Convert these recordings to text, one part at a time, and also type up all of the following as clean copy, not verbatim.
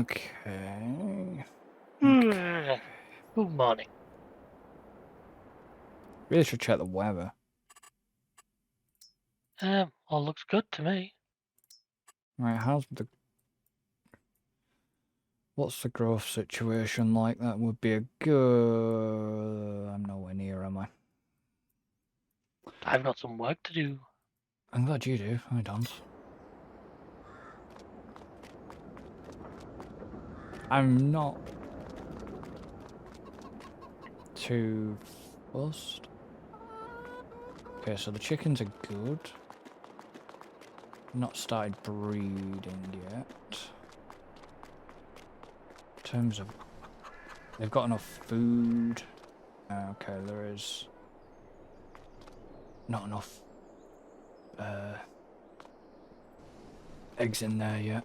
Okay. Good morning. Really should check the weather. All looks good to me. Right, what's the growth situation like? That would be a good... I'm nowhere near, am I? I've got some work to do. I'm glad you do. I don't. I'm not too fussed. Okay, so the chickens are good. Not started breeding yet. In terms of... They've got enough food. Okay, there is... Not enough... eggs in there yet.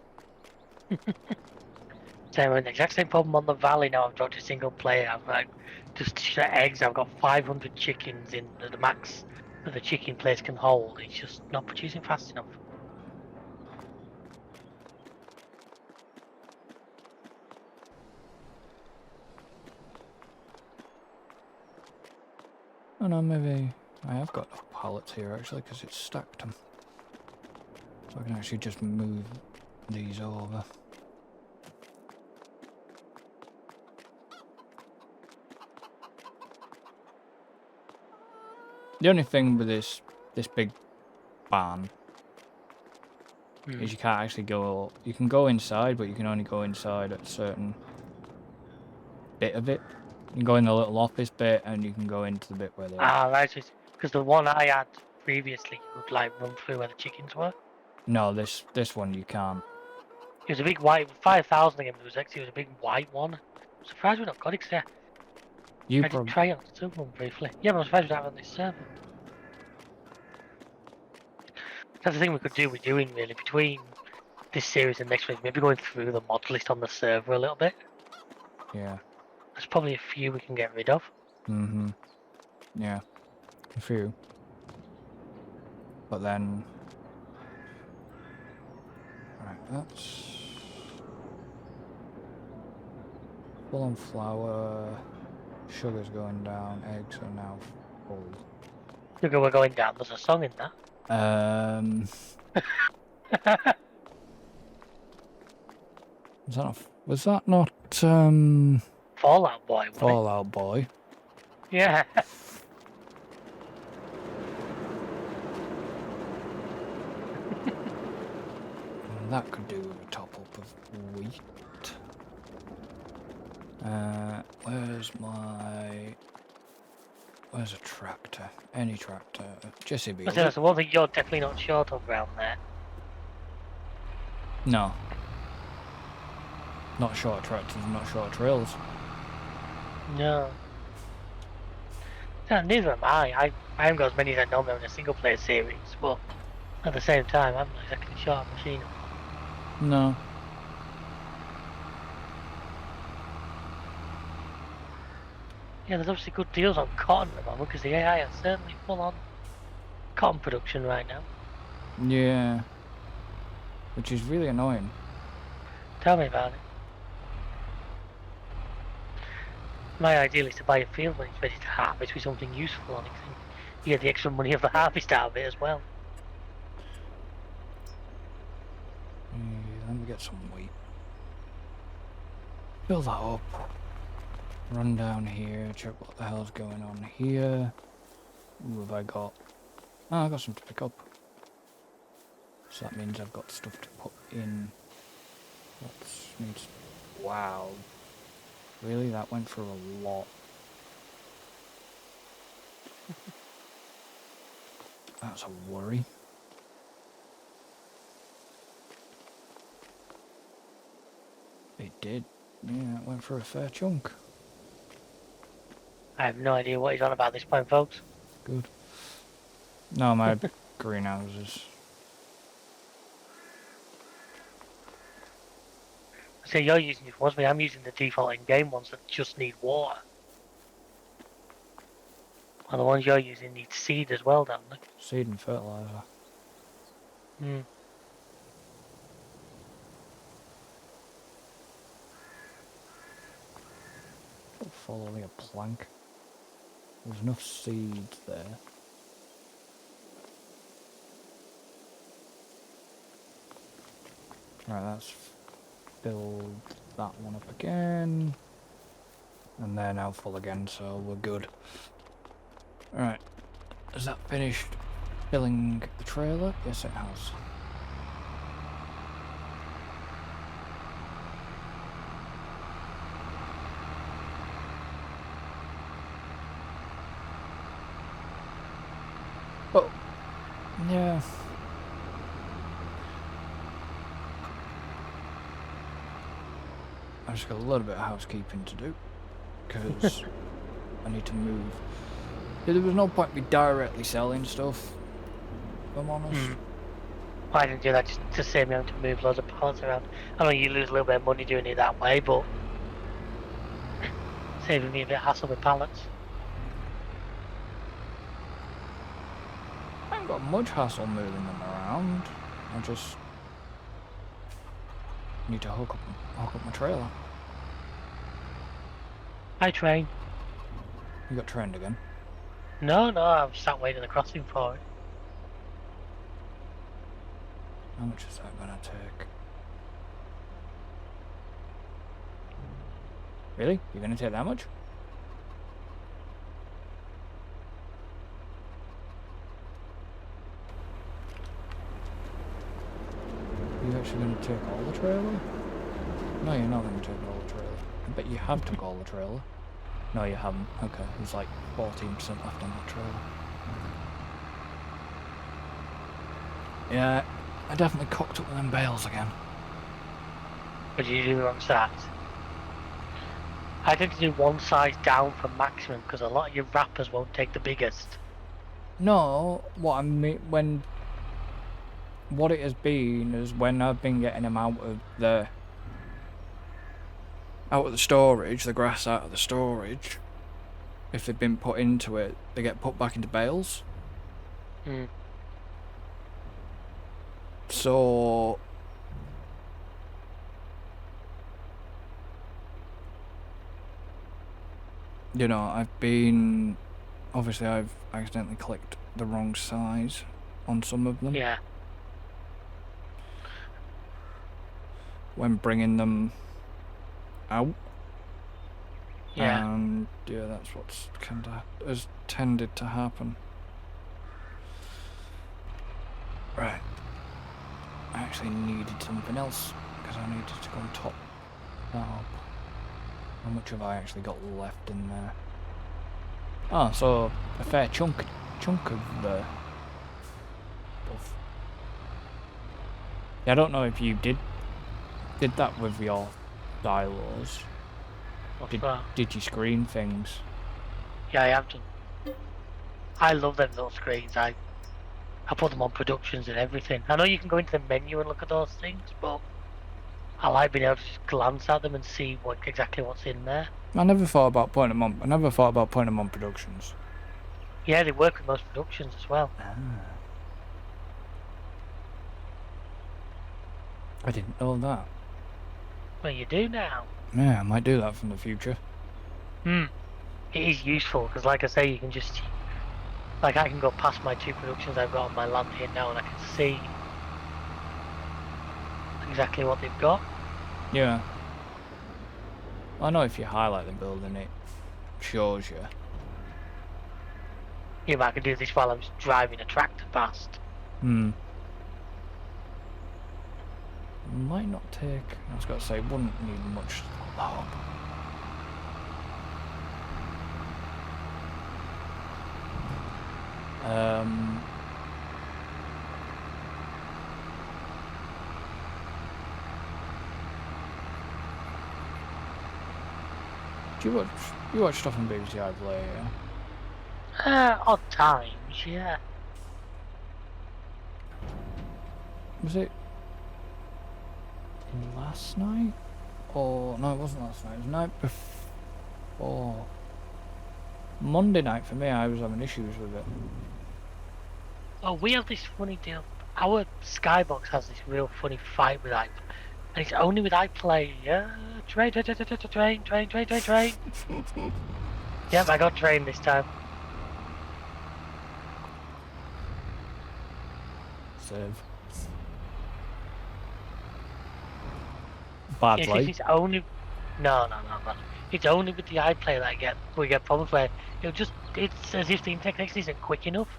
Same with the exact same problem on the valley now. I've dropped a single player. I've like just eggs. I've got 500 chickens in the max that the chicken place can hold. It's just not producing fast enough. Oh no, maybe I have got enough pallets here actually because it's stacked them. So I can actually just move these over. The only thing with this big barn is you can't actually go... You can go inside, but you can only go inside at a certain bit of it. You can go in the little office bit and you can go into the bit where they... Ah, right. Because the one I had previously would like run through where the chickens were. No, this one you can't. It was a big white 5,000 again. It was actually a big white one. I'm surprised we not got it. Cause I did try it on the server briefly. Yeah, but I'm surprised we don't have it on this server. That's the thing we could do. We're doing really between this series and next week. Maybe going through the mod list on the server a little bit. Yeah. There's probably a few we can get rid of. Mm-hmm. Yeah. A few. But then... Right, that's... Full on flour, sugar's going down, eggs are now full. Sugar, we're going down. There's a song in that. Was that not Fallout Boy, wasn't Fallout Boy? it? Yeah. That could do with a top up of wheat. Where's a tractor? Any tractor. Jesse B. That's the one thing you're definitely not short of around there. No. Not short tractors, not short trails. No. No, neither am I. I haven't got as many as I normally have in a single player series, but at the same time, I'm not exactly short machine. No. Yeah, there's obviously good deals on cotton at the moment because the AI are certainly full on cotton production right now. Yeah. Which is really annoying. Tell me about it. My ideal is to buy a field when it's ready to harvest with something useful on it. You get the extra money of the harvest out of it as well. Let me get some wheat. Fill that up. Run down here, check what the hell's going on here. Who have I got? Oh, I got some to pick up. So that means I've got stuff to put in. Wow. Really? That went for a lot. That's a worry. It did. Yeah, it went for a fair chunk. I have no idea what he's on about at this point, folks. Good. No, my greenhouses. So you're using different ones, but I'm using the default in-game ones that just need water. And the ones you're using need seed as well, don't they? Seed and fertilizer. Hmm. follow a plank. There's enough seeds there. Right, let's build that one up again. And they're now full again, so we're good. Alright, has that finished filling the trailer? Yes, it has. Oh, yeah. I just got a little bit of housekeeping to do, because I need to move. Yeah, there was no point me directly selling stuff, if I'm honest. I didn't do that just to save me having to move loads of pallets around. I know you lose a little bit of money doing it that way, but saving me a bit of hassle with pallets. I haven't got much hassle moving them around. I just need to hook up my trailer. I train. You got trained again? No, I'm sat waiting in the crossing for it. How much is that gonna take? Really? You're gonna take that much? Are you actually gonna take all the trailer? No, you're not gonna take all the trailer. I bet you have took all the trailer. No, you haven't. Okay, there's like 14% left on that trailer. Yeah, I definitely cocked up with them bales again. What did you do wrong size? I tend to do one size down for maximum because a lot of your wrappers won't take the biggest. No, what I mean, what it has been is when I've been getting them out of the storage, the grass out of the storage, if they've been put into it, they get put back into bales. So you know, obviously I've accidentally clicked the wrong size on some of them. Yeah. When bringing them out. Yeah. And yeah, that's what's kinda has tended to happen. Right. I actually needed something else because I needed to go and top that up. How much have I actually got left in there? Ah, so a fair chunk of the stuff. Yeah, I don't know if you did that with your silos. What's that? Did you screen things? Yeah, I have done. I love them little screens. I put them on productions and everything. I know you can go into the menu and look at those things, but I like being able to just glance at them and see exactly what's in there. I never thought about putting them on. I never thought about putting them on productions. Yeah, they work with most productions as well. I didn't know that. Well, you do now. Yeah, I might do that from the future. It is useful because, like I say, you can just I can go past my 2 productions I've got on my land here now, and I can see exactly what they've got. Yeah. I know if you highlight the building, it shows you. Yeah, but I can do this while I'm driving a tractor past. Might not take. I was going to say, wouldn't need much help. Do you watch stuff on BBC iPlayer? Yeah? Odd times, yeah. Was it last night? Or no, it wasn't last night. It was the night before. Monday night for me. I was having issues with it. Oh, we have this funny deal. Our Skybox has this real funny fight with And it's only with iPlay. Train. Yep, I got train this time. Save. It's Badly. it's only no. It's only with the iPlay that we get problems where it's as if the internet connection isn't quick enough,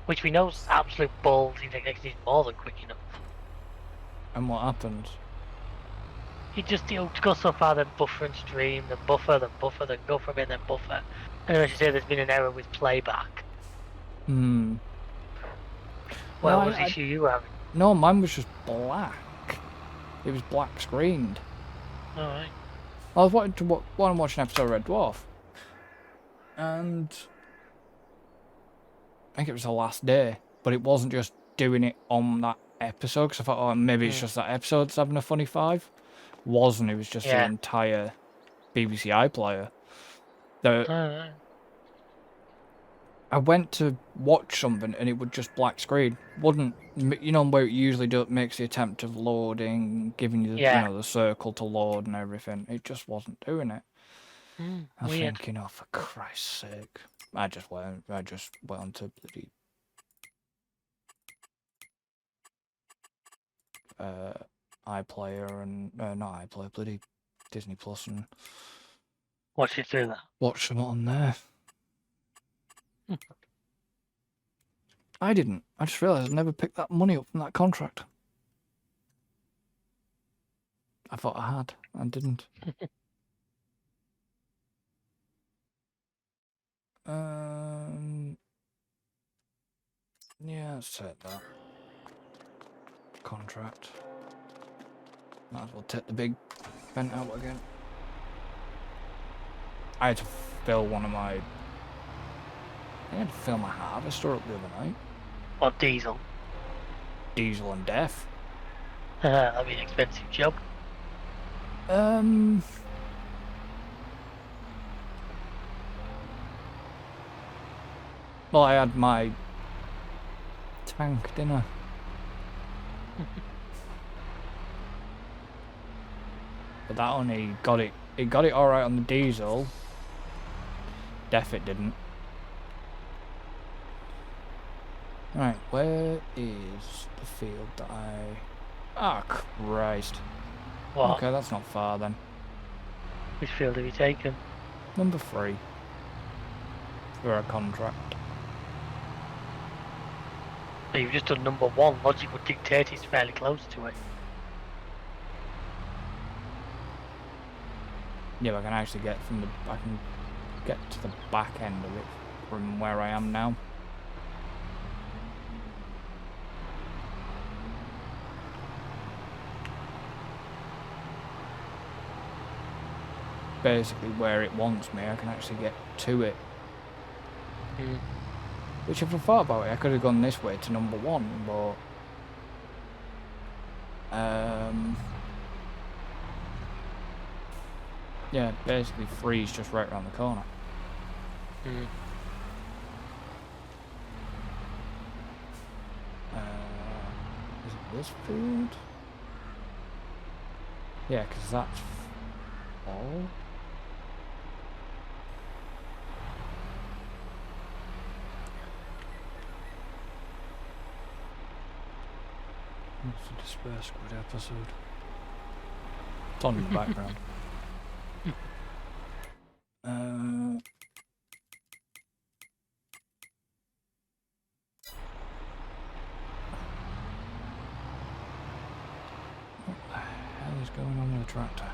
which we know is absolute balls. The internet connection is more than quick enough. And what happens? It'll go so far, then buffer and stream, then buffer, then go for a bit, then buffer. And then as you say, there's been an error with playback. Hmm. What No, was the issue you were having? No, mine was just black. It was black screened. Alright. I was watching I'm watching an episode of Red Dwarf, and I think it was the last day, but it wasn't just doing it on that episode, because I thought, oh, maybe it's just that episode's having a funny five. Wasn't, it was just the entire BBC iPlayer. Alright. I went to watch something and it would just black screen. Wouldn't, you know, where it usually makes the attempt of loading, giving you the, you know, the circle to load and everything. It just wasn't doing it. I'm thinking, oh, for Christ's sake. I just went on to bloody iPlayer and not iPlayer, bloody Disney Plus, and watch it through that. Watch them on there. I didn't. I just realised I never picked that money up from that contract. I thought I had. I didn't. Yeah, let's take that. Contract. Might as well take the big vent out again. I had to fill one of my... I had to fill my harvester up the other night. Or diesel. Diesel and death. That'd be an expensive job. Well, I had my tank, didn't I? But that only got it. It got it all right on the diesel. Def it didn't. Right, where is the field that I... Ah, oh, Christ. What? Okay, that's not far then. Which field have you taken? Number 3. For a contract. So you've just done number 1. Logic would dictate it's fairly close to it. Yeah, but I can actually get from the... I can get to the back end of it from where I am now. Basically where it wants me, I can actually get to it. Which, if I thought about it, I could have gone this way to number 1, but... yeah, basically 3's just right around the corner. Is it this field? Yeah, because that's all. It's a Disperse Squid episode. It's on in the background. What the hell is going on with the tractor?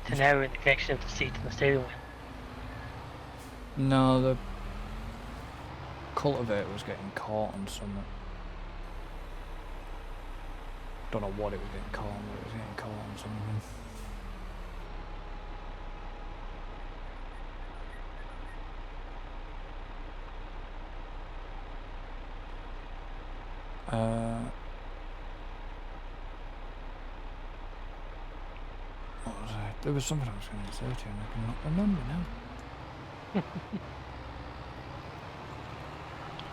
It's an error in the connection of the seat and the steering wheel. No, the cultivator was getting caught on something. Don't know what it was getting caught on, but it was getting caught on something. What was I? There was something I was going to say to you and I cannot remember now.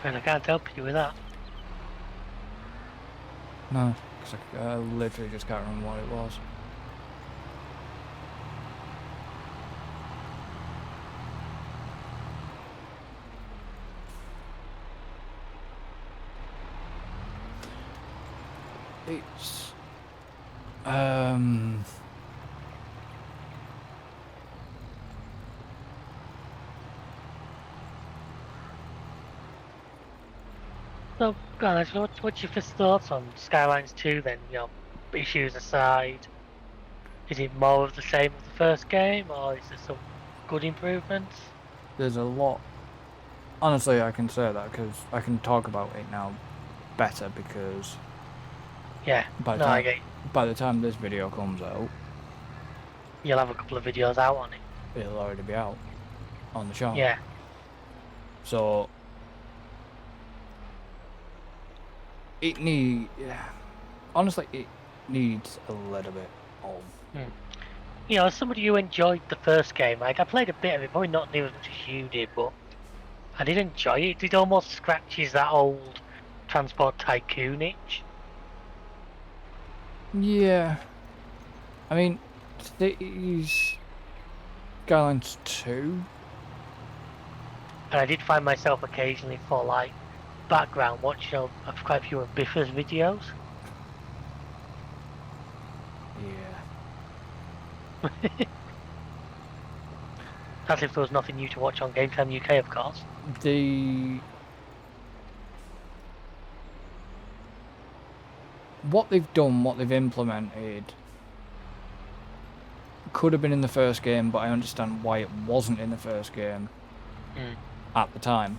And I can't help you with that. No, because I literally just can't remember what it was. It's So, guys, what's your first thoughts on Skylines 2 then? You know, issues aside, is it more of the same of the first game, or is there some good improvements? there's a lot. Honestly, I can say that because I can talk about it now better because Yeah, by the no, I time get you. by the time this video comes out, You'll have a couple of videos out on it. it'll already be out on the channel. Yeah, So honestly, it needs a little bit of. you know, as somebody who enjoyed the first game, like I played a bit of it, probably not near as much as you did, but I did enjoy it. It almost scratches that old Transport Tycoon itch. Yeah, I mean, Cities Skylines 2. And I did find myself occasionally for like background watching quite a few of Biffa's videos. Yeah. As if there was nothing new to watch on GametimeUK, of course. What they've done, what they've implemented, could have been in the first game, but I understand why it wasn't in the first game at the time.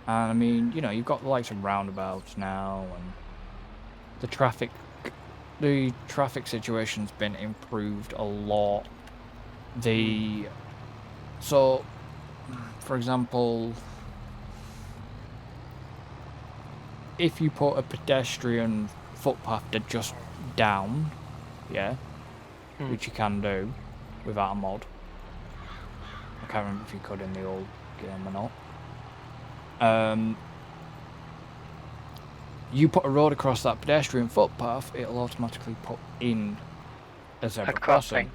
And I mean, you know, you've got the likes of roundabouts now, and the traffic situation's been improved a lot. So, for example, if you put a pedestrian footpath to just down, which you can do without a mod. I can't remember if you could in the old game or not. You put a road across that pedestrian footpath, it'll automatically put in a zebra crossing.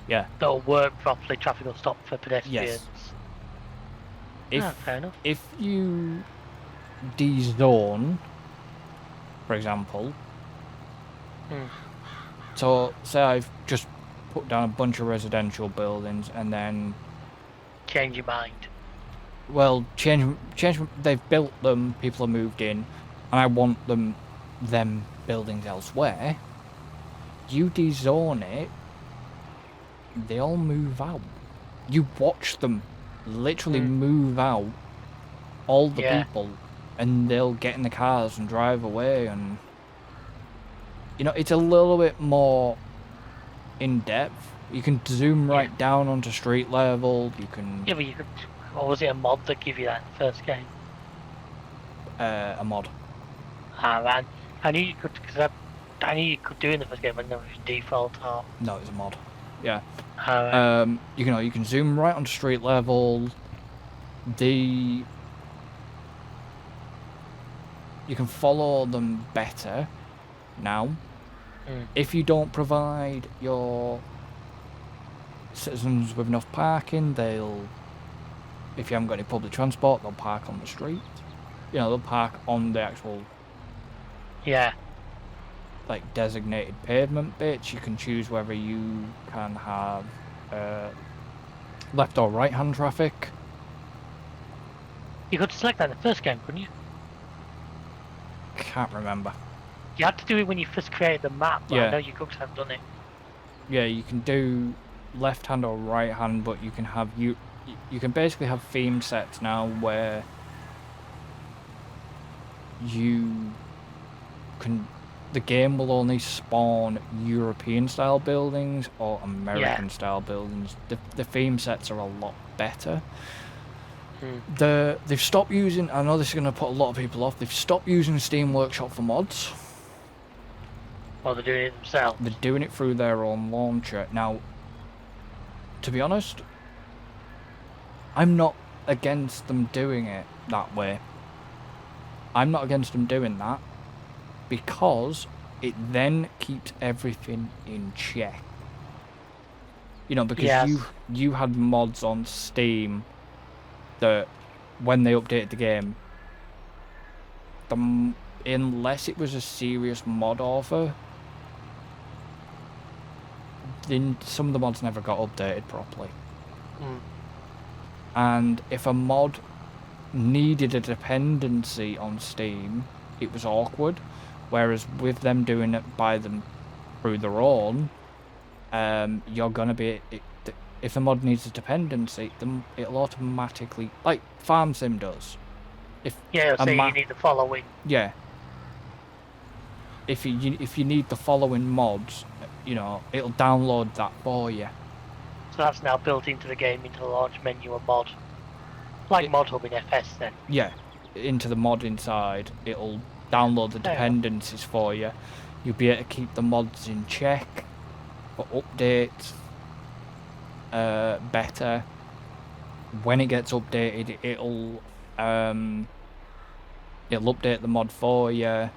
Yeah. That'll work properly, traffic will stop for pedestrians. Yes. Fair enough. If you de-zone, for example, so say I've just put down a bunch of residential buildings and then change your mind. Well, change. They've built them. People have moved in, and I want them buildings elsewhere. You de-zone it. They all move out. You watch them literally move out. All the people, and they'll get in the cars and drive away, and you know it's a little bit more in depth. You can zoom right down onto street level. You can. Yeah, but you could. Or was it a mod that gave you that in the first game? A mod. Ah man, I knew you could because I knew you could do it in the first game, but never was default or. No, it's a mod. Yeah. Right. You can zoom right onto street level. You can follow them better now. If you don't provide your citizens with enough parking, if you haven't got any public transport, they'll park on the street. You know, they'll park on the actual like designated pavement bits. You can choose whether you can have left or right hand traffic. You could select that in the first game, couldn't you? Can't remember. You had to do it when you first created the map, but Yeah. I know you could have done it. Yeah, you can do left hand or right hand, but you can have you can basically have theme sets now where the game will only spawn European style buildings or American style buildings. The theme sets are a lot better. They've stopped using, I know this is going to put a lot of people off, they've stopped using Steam Workshop for mods. Well, they're doing it themselves. They're doing it through their own launcher. Now, to be honest, I'm not against them doing it that way. I'm not against them doing that. because it then keeps everything in check. You know, because Yes. you had mods on Steam that when they updated the game, unless it was a serious mod author, then some of the mods never got updated properly. And if a mod needed a dependency on Steam, it was awkward. Whereas with them doing it by them through their own, you're gonna be if a mod needs a dependency, then it'll automatically, like Farm Sim does. Yeah, so you need the following. Yeah. If you need the following mods, you know, it'll download that for you. So that's now built into the game, into the launch menu, a mod. Like Mod Hub in FS then. Yeah, into the mod inside, it'll download the dependencies for you. You'll be able to keep the mods in check for updates better. When it gets updated, it'll update the mod for you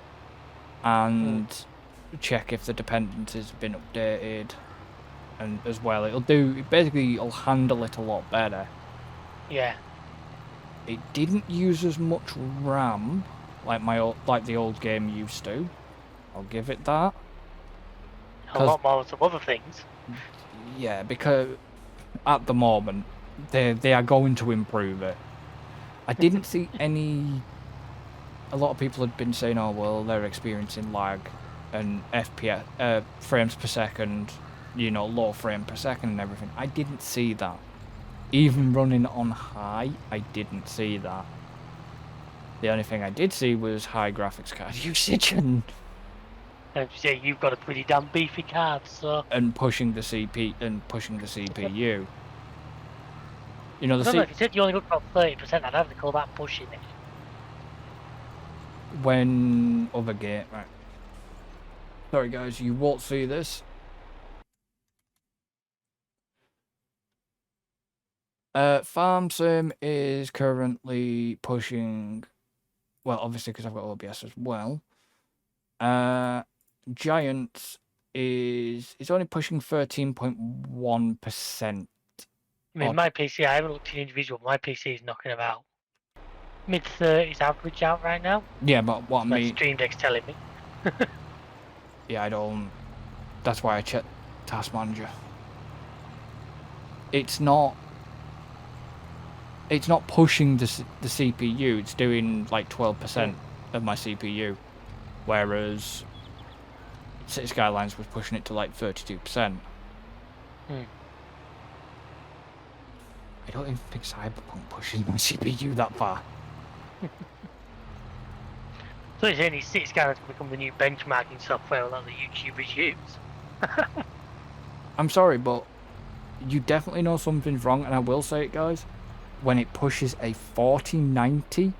and check if the dependencies have been updated, and as well it'll handle it a lot better. Yeah. It didn't use as much RAM like the old game used to. I'll give it that. A lot more of some other things. Yeah, because at the moment they are going to improve it. I didn't see any. A lot of people had been saying, "Oh well, they're experiencing lag and FPS frames per second, you know, low frame per second and everything." I didn't see that. Even running on high, I didn't see that. The only thing I did see was high graphics card usage and say you've got a pretty damn beefy card, so. And pushing the CPU. You know, if you said you only got about 30%, I'd have to call that pushing it. When other game, right? Sorry guys, you won't see this. Farm Sim is currently pushing, well, obviously because I've got OBS as well. Giants is only pushing 13.1%. I mean, my PC, I haven't looked at individual, my PC is knocking about mid-30s average out right now. Yeah, but what I mean... Stream Deck's telling me. Yeah, I don't... That's why I checked Task Manager. It's not pushing the CPU, it's doing like 12% of my CPU. Whereas City Skylines was pushing it to like 32%. I don't even think Cyberpunk pushes my CPU that far. So it's only City Skylines to become the new benchmarking software that the YouTubers use. I'm sorry, but you definitely know something's wrong, and I will say it, guys. When it pushes a 4090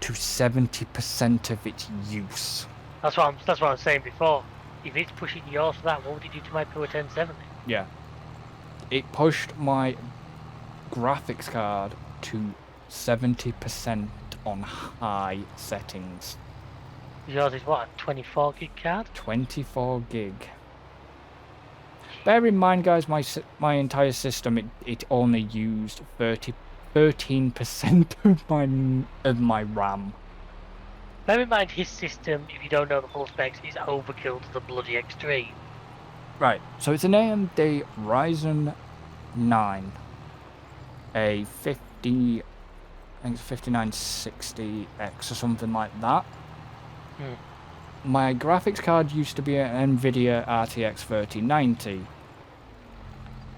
to 70% of its use. That's what I was saying before. If it's pushing yours for that, what would it do to my pure 1070? Yeah. It pushed my graphics card to 70% on high settings. Yours is what, a 24 gig card? 24 gig. Bear in mind, guys, my entire system, it only used 13% of my RAM. Bear in mind, his system, if you don't know the full specs, is overkill to the bloody extreme. Right, so it's an AMD Ryzen 9. A 50... I think it's 5960X or something like that. My graphics card used to be an NVIDIA RTX 3090.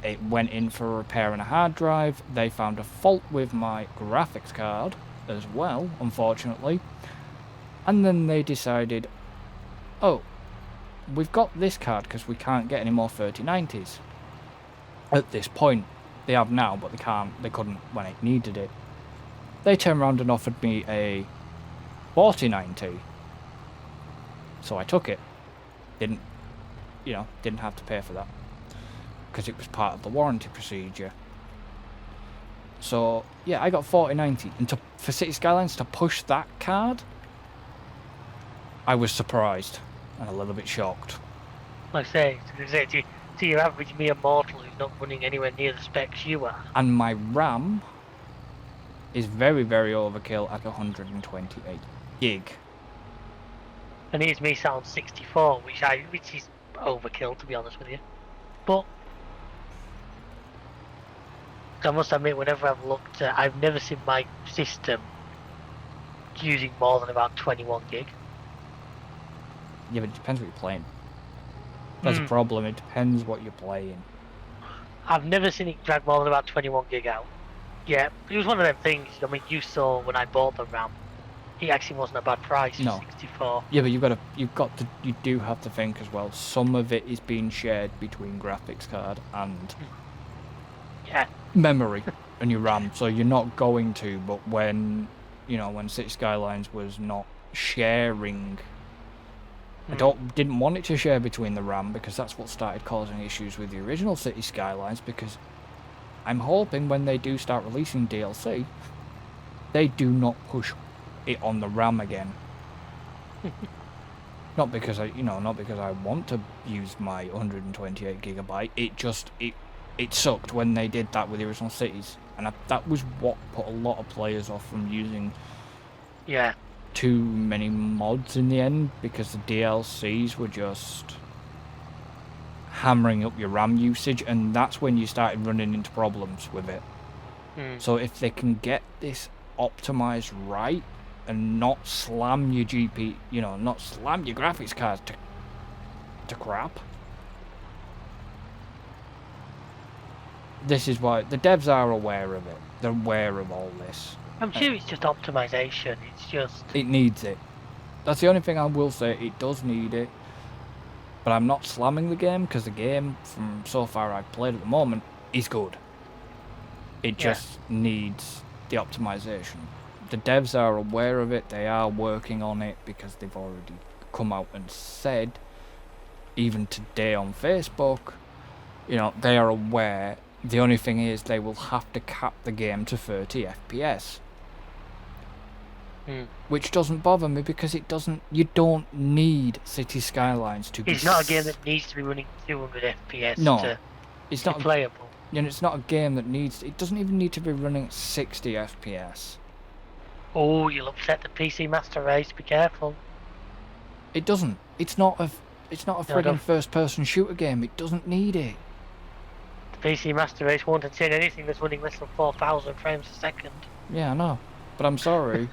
It went in for a repair on a hard drive. They found a fault with my graphics card as well, unfortunately. And then they decided, oh, we've got this card because we can't get any more 3090s. At this point, they have now, but they couldn't when it needed it. They turned around and offered me a 4090. So I took it. Didn't have to pay for that. Because it was part of the warranty procedure. So, yeah, I got 4090. And for City Skylines to push that card, I was surprised and a little bit shocked. Like I say, to your average mere mortal who's not running anywhere near the specs you are. And my RAM is very, very overkill at 128 gig. And here's me sat on 64, which is overkill, to be honest with you. But I must admit, whenever I've looked at, I've never seen my system using more than about 21 gig. Yeah, but it depends what you're playing. That's a problem. It depends what you're playing. I've never seen it drag more than about 21 gig out. Yeah, it was one of them things. I mean, you saw when I bought the RAM, it actually wasn't a bad price. No. 64. Yeah, but you do have to think as well. Some of it is being shared between graphics card and memory and your RAM. So you're not going to. But when City Skylines was not sharing, didn't want it to share between the RAM because that's what started causing issues with the original City Skylines. Because I'm hoping when they do start releasing DLC, they do not push it on the RAM again. Not because I want to use my 128 gigabyte. It sucked when they did that with the original Cities, and that was what put a lot of players off from using too many mods in the end, because the DLCs were just hammering up your RAM usage, and that's when you started running into problems with it. So if they can get this optimized right and not slam your not slam your graphics cards to crap. This is why the devs are aware of it. They're aware of all this. I'm sure it's just optimization. It's just... It needs it. That's the only thing I will say. It does need it. But I'm not slamming the game, because the game, from so far I've played at the moment, is good. It just needs the optimization. The devs are aware of it. They are working on it, because they've already come out and said, even today on Facebook, they are aware. The only thing is they will have to cap the game to 30 FPS. Which doesn't bother me, because you don't need City Skylines to be... It's not a game that needs to be running 200 FPS to it's be not playable. It's not a game that needs... It doesn't even need to be running at 60 FPS. Oh, you'll upset the PC Master Race, be careful. It doesn't. It's not a friggin' first-person shooter game. It doesn't need it. The PC Master Race won't entertain anything that's running less than 4,000 frames a second. Yeah, I know. But I'm sorry.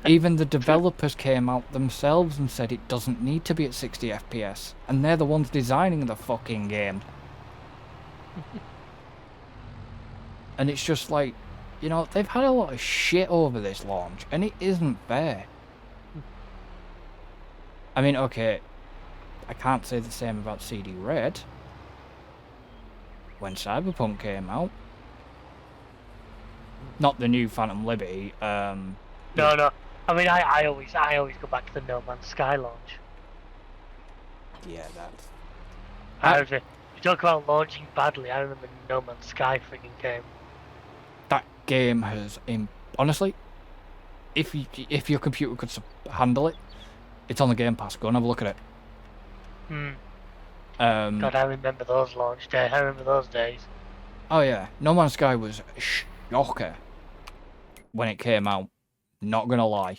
Even the developers came out themselves and said it doesn't need to be at 60 FPS. And they're the ones designing the fucking game. And it's just like, they've had a lot of shit over this launch, and it isn't fair. I mean, okay, I can't say the same about CD Red. When Cyberpunk came out. Not the new Phantom Liberty. No. I mean, I always go back to the No Man's Sky launch. Yeah, that's... You talk about launching badly, I remember No Man's Sky freaking game. That game has... honestly, if your computer could handle it, it's on the Game Pass. Go and have a look at it. God, I remember those launch days. I remember those days. Oh yeah, No Man's Sky was a shocker when it came out. Not gonna lie.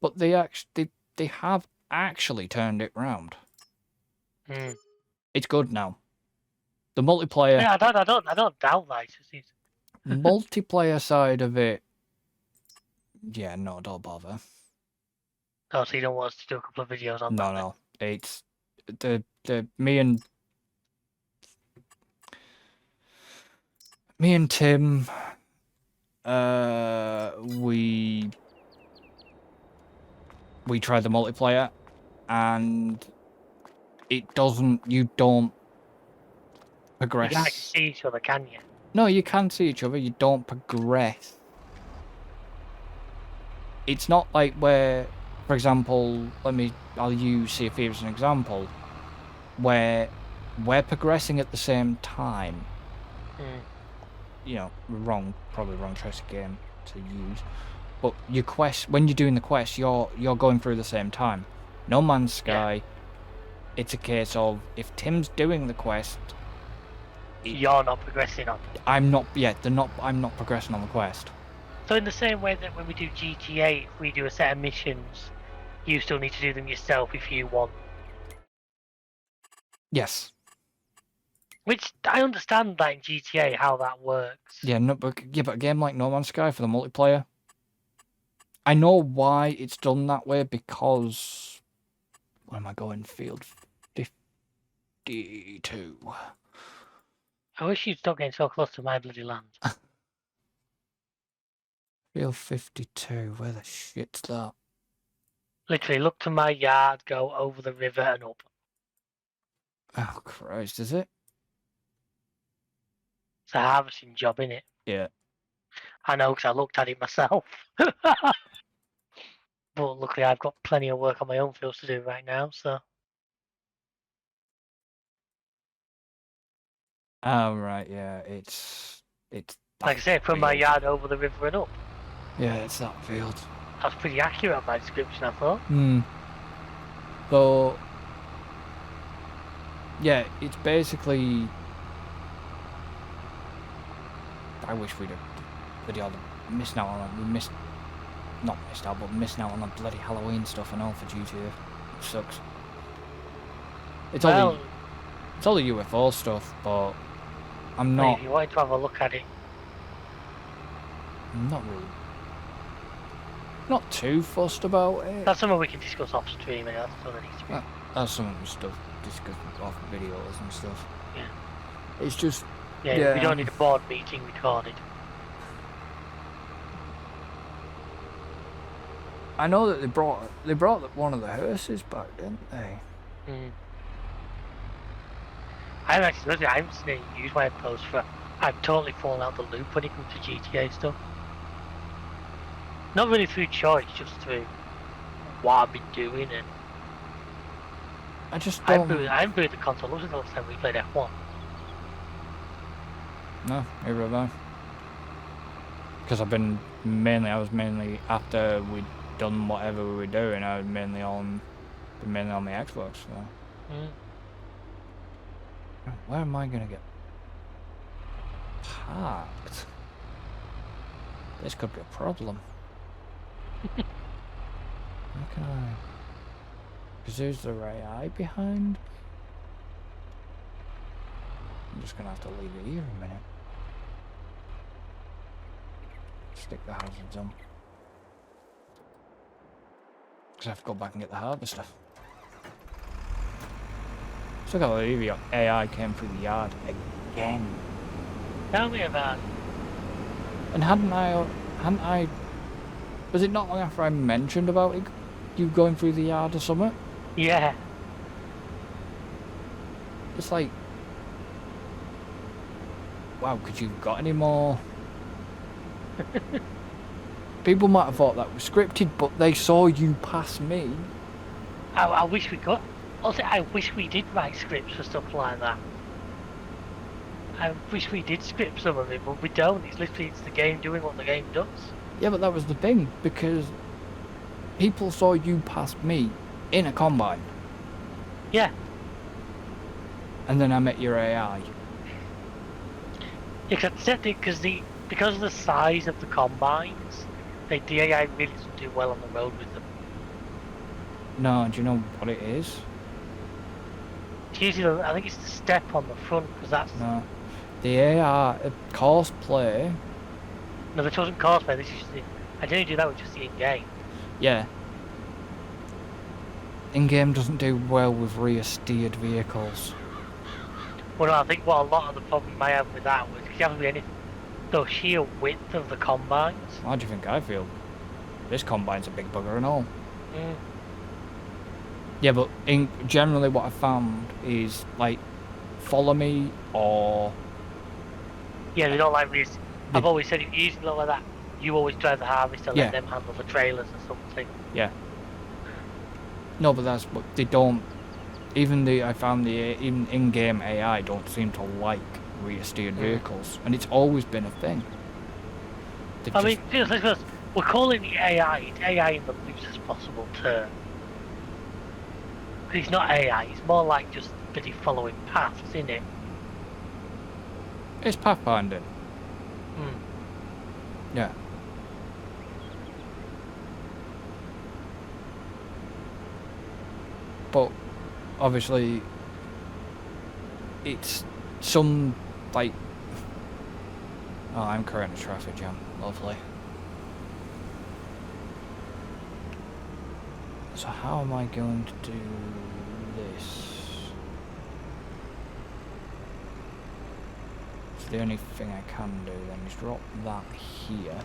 But they have actually turned it round. It's good now. The multiplayer... Yeah, I don't doubt that. Multiplayer side of it... Yeah, no, don't bother. Oh, so you don't want us to do a couple of videos on that? No. It's... Me and Tim... We tried the multiplayer, and you don't progress. You can't see each other, can you? No, you can see each other, you don't progress. It's not like where, for example, I'll use Sea of Thieves as an example, where we're progressing at the same time. Mm. You know, probably wrong choice of game to use. But your quest, when you're doing the quest, you're going through the same time. No Man's Sky, it's a case of if Tim's doing the quest, You're not progressing on it. I'm not. Yeah, I'm not progressing on the quest. So in the same way that when we do GTA, if we do a set of missions, you still need to do them yourself if you want. Yes. Which I understand that in GTA how that works. Yeah, but a game like No Man's Sky for the multiplayer, I know why it's done that way because. Where am I going? Field 52. I wish you'd stop getting so close to my bloody land. Field 52. Where the shit's that? Literally, look to my yard, go over the river and up. Oh Christ, is it? It's a harvesting job, innit? Yeah. I know, because I looked at it myself. But luckily, I've got plenty of work on my own fields to do right now, so. Oh right, yeah. It's. Like I say, from my yard over the river and up. Yeah, it's that field. That's pretty accurate on my description, I thought. So. Yeah, it's basically. I wish we'd have missed out on it. We missed. Not missed out, but missing out on the bloody Halloween stuff and all for GTA. It sucks. It's all the UFO stuff, but I'm not. If you wanted to have a look at it. I'm not really. Not too fussed about it. That's something we can discuss off stream, and that's what it needs to be. That's some of the stuff discussed off videos and stuff. Yeah. It's just. Yeah, we don't need a board meeting recorded. I know that they brought one of the hearses back, didn't they? I haven't seen it use my post for. I've totally fallen out the loop when it comes to GTA stuff. Not really through choice, just through what I've been doing, and I just I don't. haven't booted the console. What was the last time we played F1? No, neither have I. Because I was mainly after we'd done whatever we were doing. I was mainly on the Xbox. So. Where am I gonna get parked? This could be a problem. How can I? Because there's the AI behind. I'm just gonna have to leave it here a minute. Stick the hazards on. Because I have to go back and get the harvester. Still can't believe your AI came through the yard again. Tell me about it. And hadn't I? Was it not long after I mentioned about it, you going through the yard or something? Yeah. It's like, wow, could you have got any more? People might have thought that was scripted, but they saw you pass me. I wish we could. Also, I wish we did write scripts for stuff like that. I wish we did script some of it, but we don't. It's literally the game doing what the game does. Yeah, but that was the thing, because people saw you pass me in a combine. Yeah. And then I met your AI. Because of the size of the combines, the AI really doesn't do well on the road with them. No, do you know what it is? It's usually, I think it's the step on the front, because that's... No. The AI, cosplay... No, this wasn't cosplay, this is the... I didn't do that with just the in-game. Yeah. In-game doesn't do well with rear-steered vehicles. Well, no, I think what a lot of the problem I have with that was, because you haven't really the sheer width of the combines. How do you think I feel? This combine's a big bugger and all. Yeah, but generally what I found is, like, follow me or... Yeah, they don't like really... I've always said, if you use it like that, you always drive the harvester, let them handle the trailers or something. Yeah. No, but that's what they don't... Even in-game AI don't seem to like rear-steered vehicles. And it's always been a thing. I mean, We're calling it AI. It's AI in the loosest possible term. But it's not AI. It's more like just bloody following paths, isn't it? It's pathfinding. Hmm. Yeah. But obviously, it's some like. Oh, I'm creating a traffic jam. Lovely. So how am I going to do this? So the only thing I can do then is drop that here.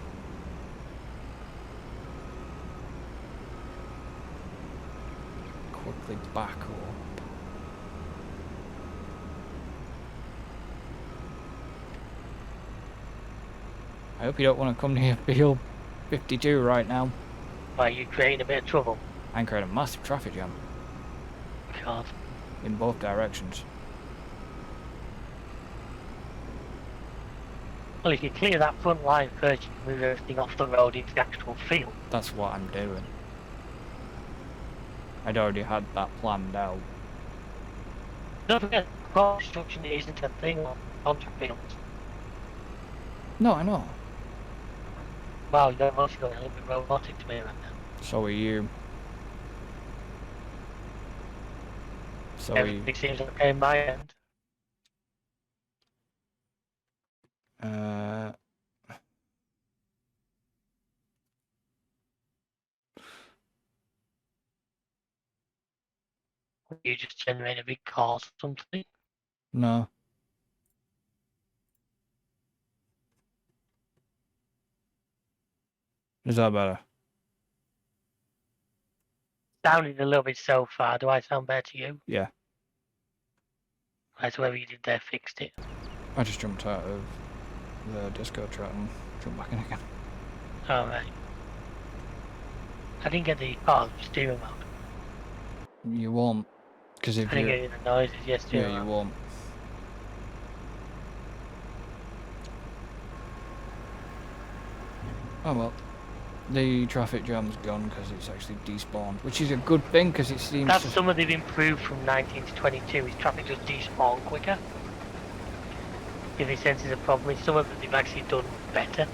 Quickly back up. I hope you don't want to come near field 52 right now. Why are you creating a bit of trouble? I'm creating a massive traffic jam. God. In both directions. Well, if you clear that front line first, you can move everything off the road into the actual field. That's what I'm doing. I'd already had that planned out. Don't forget, crop destruction isn't a thing on contract fields. No, I know. Wow, you're also going a little bit robotic to me right now. So are you. So are you. Everything seems okay on my end. You just generate a big cause or something. No. Is that better? Sounded a little bit so far. Do I sound better to you? Yeah. Right, so whatever you did there fixed it. I just jumped out of the disco track and jumped back in again. Alright. I didn't get the steering mode. You won't. Because if I didn't you. get any of the noises, yes, Yeah, steering you mode. won't. Oh well. The traffic jam's gone because it's actually despawned, which is a good thing because it seems That's to... some of they've improved from 19 to 22. Is traffic just despawn quicker? If it senses a problem, some of it they've actually done better.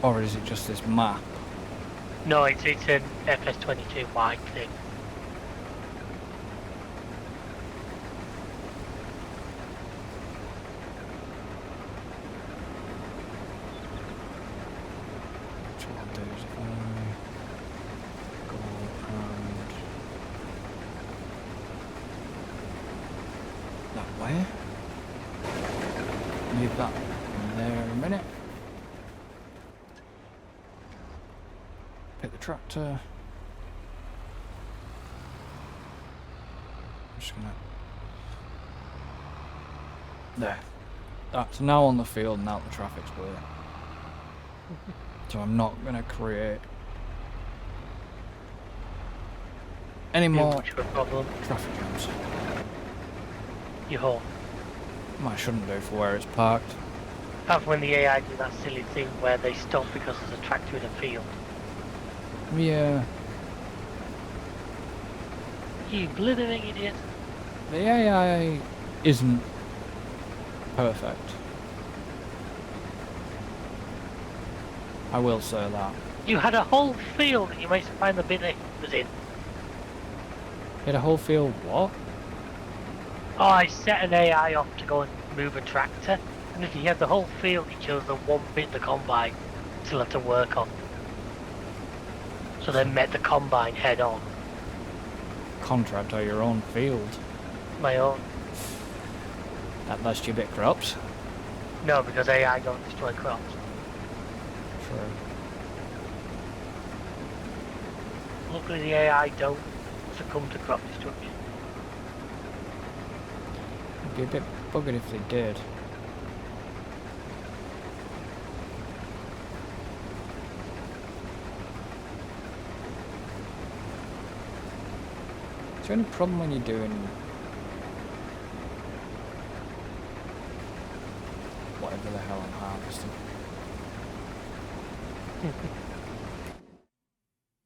Or is it just this map? No, it's an FS22 wide thing. So what I'll do is if I go around that way, leave that in there a minute, pick the tractor, I'm just gonna, there, that's now on the field, now the traffic's clear. So I'm not gonna create any more Much of a problem. traffic jams. You hope. Well, I shouldn't do for where it's parked. Apart from when the AI do that silly thing where they stop because there's a tractor in a field. Yeah, You blithering idiot. the AI isn't perfect. I will say that. You had a whole field and you managed to find the bit that he was in. Hit a whole field, what? Oh, I set an AI off to go and move a tractor, and if he had the whole field, he chose the one bit the combine still had to work on. So they met the combine head on. Contract or your own field. My own. That lets you bit crops. No, because AI don't destroy crops. True. Luckily the AI don't succumb to crop destruction. It'd be a bit buggered if they did. Is there any problem when you're doing whatever the hell I'm harvesting.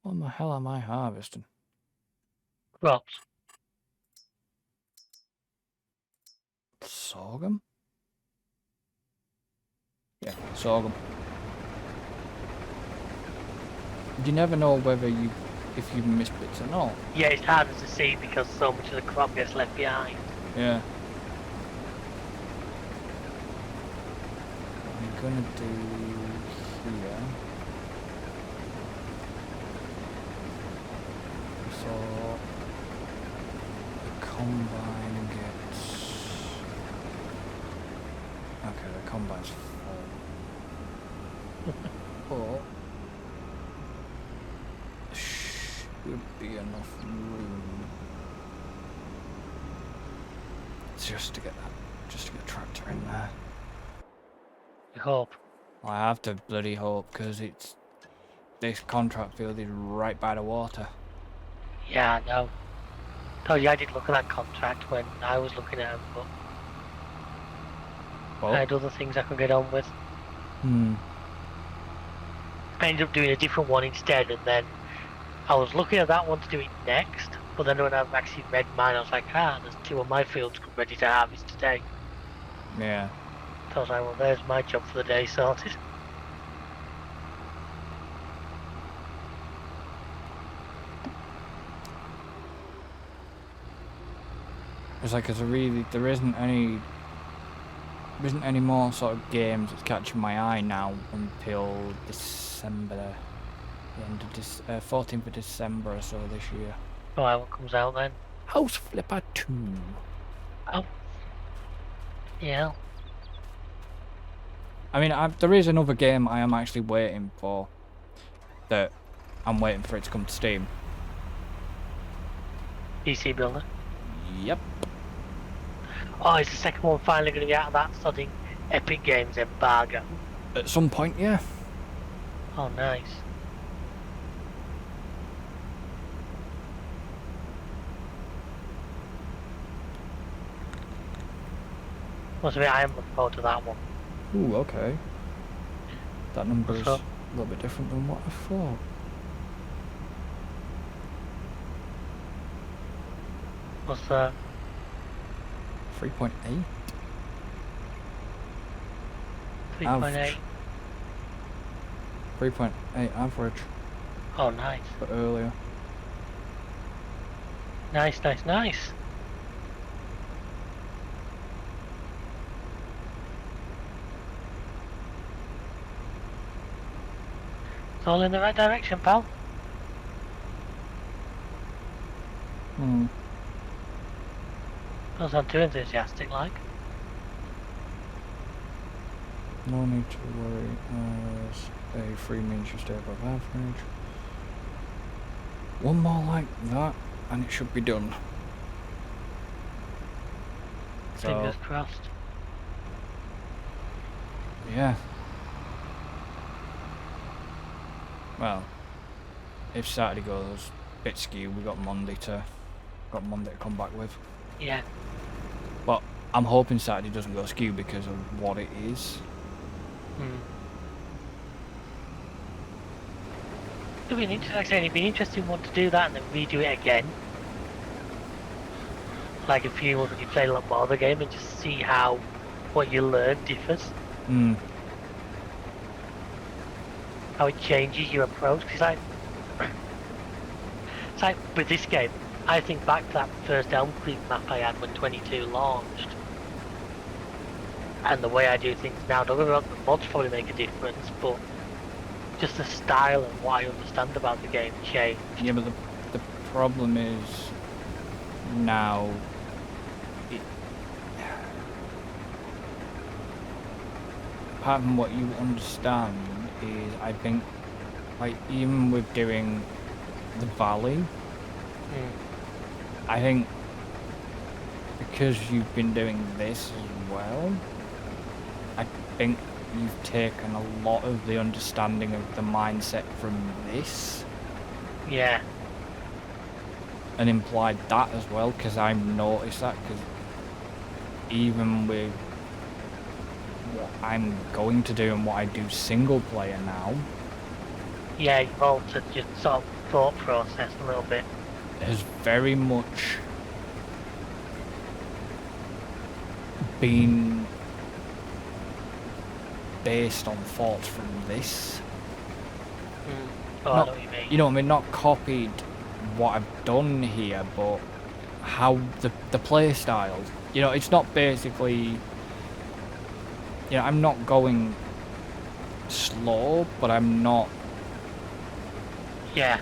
What the hell am I harvesting? Crops. Sorghum? Yeah, sorghum. You never know whether if you miss bits or not. Yeah, it's harder to see because so much of the crop gets left behind. Yeah. What I'm gonna do here. So the combine gets. Okay, the combine's full. Oh. Should be enough room just to get the tractor in there. I hope. I have to bloody hope because this contract field is right by the water. Yeah, I know. Told you I did look at that contract when I was looking at it, but Well, I had other things I could get on with. I ended up doing a different one instead, and then I was looking at that one to do it next, but then when I've actually read mine, I was like, there's 2 of my fields ready to harvest today. yeah. So I was like, well, there's my job for the day sorted. It's like there isn't any more sort of games that's catching my eye now until December, the end of 14th of December or so this year. Oh, what comes out then? House Flipper 2. Oh. Yeah. I mean, there is another game I am actually waiting for. That I'm waiting for it to come to Steam. PC Builder. Yep. Oh, is the second one finally going to get out of that sodding Epic Games embargo? At some point, yeah. Oh, nice. Must admit, I am looking forward to that one. Ooh, okay. That number is So- a little bit different than what I thought. What's that? 3.8? 3.8. 3.8 average Oh, nice. for earlier. Nice, nice, nice. It's all in the right direction, pal. Don't sound too enthusiastic, like. No need to worry as a 3 means you stay above average. One more like that and it should be done. So, Fingers crossed. yeah. Well, if Saturday goes a bit skew, we got Monday to come back with. Yeah. But I'm hoping Saturday doesn't go skew because of what it is. It'd be it'd be an interesting one to do that and then redo it again. Like if you play a lot more of the game and just see how what you learn differs. How it changes your approach. Cause it's like with this game, I think back to that first Elm Creek map I had when 22 launched. And the way I do things now, don't get me wrong, the mods probably make a difference, but just the style and what I understand about the game changed. Yeah, but the problem is now apart from what you understand is I think like even with doing the valley, I think because you've been doing this as well, I think you've taken a lot of the understanding of the mindset from this. Yeah. And implied that as well, because I've noticed that, because even with what I'm going to do and what I do single player now Yeah, you've altered your sort of thought process a little bit. has very much been based on thoughts from this. Oh, I Not, know what you mean. you know what I mean? Not copied what I've done here, but how the play style. You know, it's not basically. You know, I'm not going slow, but I'm not. Yeah.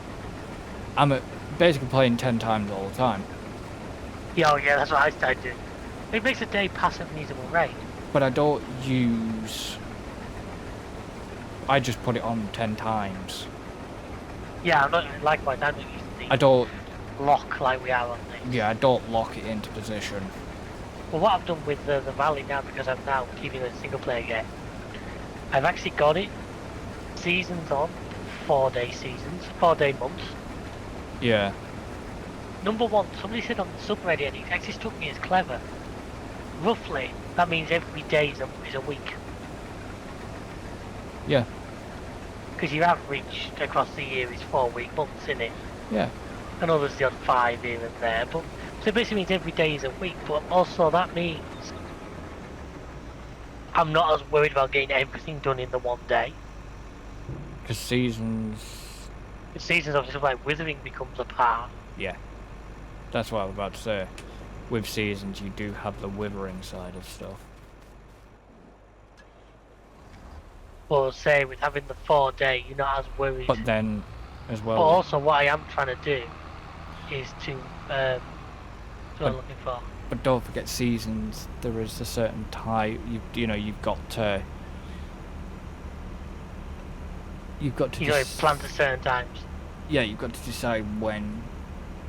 Basically playing 10 times all the time. Yeah, oh, yeah, that's what I started doing. It makes a day pass at a reasonable rate. But I don't use. I just put it on 10 times. Yeah, I'm not likewise. I'm not using the I don't. lock like we are on this. Yeah, I don't lock it into position. Well, what I've done with the Valley now, because I'm now keeping a single player game, I've actually got it seasons on, 4-day seasons, 4-day months. Yeah. Number one, somebody said on the subreddit, and it actually struck me as clever. Roughly, that means every day is a week. Yeah. Because your average across the year is 4-week months, isn't it? Yeah. I know there's the odd 5 here and there, but so it basically means every day is a week, but also that means I'm not as worried about getting everything done in the one day. Because seasons. The seasons obviously like withering becomes a part. Yeah. That's what I was about to say. With seasons, you do have the withering side of stuff. But say with having the 4-day, you're not as worried. But then, as well. But also, what I am trying to do is to. What I'm looking for. But don't forget seasons. There is a certain time. You've got to. You've got to. You know, plant at certain times. Yeah, you've got to decide when.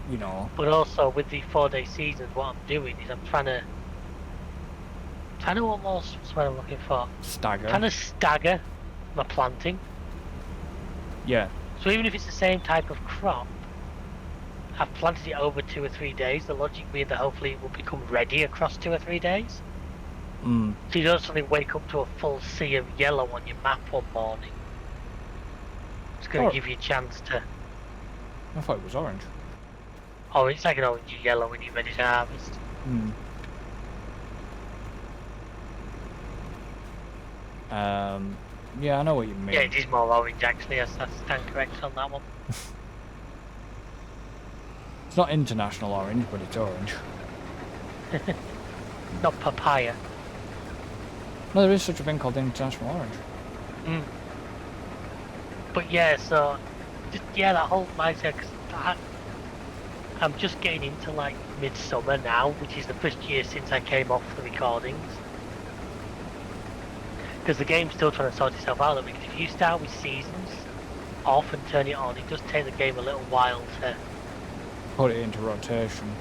You know. But also with the 4-day seasons, what I'm doing is I'm trying to almost, what's what I'm looking for? Stagger. Trying to stagger my planting. Yeah. So even if it's the same type of crop, I've planted it over 2 or 3 days, the logic being that hopefully it will become ready across 2 or 3 days. Mm. So you don't suddenly wake up to a full sea of yellow on your map one morning. It's going to give you a chance to... I thought it was orange. Oh, it's like an orange yellow when you're ready to harvest. Hmm. Yeah, I know what you mean. Yeah, it is more orange actually, I stand correct on that one. It's not international orange, but it's orange. Not papaya. No, there is such a thing called international orange. Mm. But yeah, so, just, yeah, that whole mindset, cause I'm just getting into like midsummer now, which is the first year since I came off the recordings. Because the game's still trying to sort itself out, because if you start with seasons off and turn it on, it does take the game a little while to... Put it into rotation.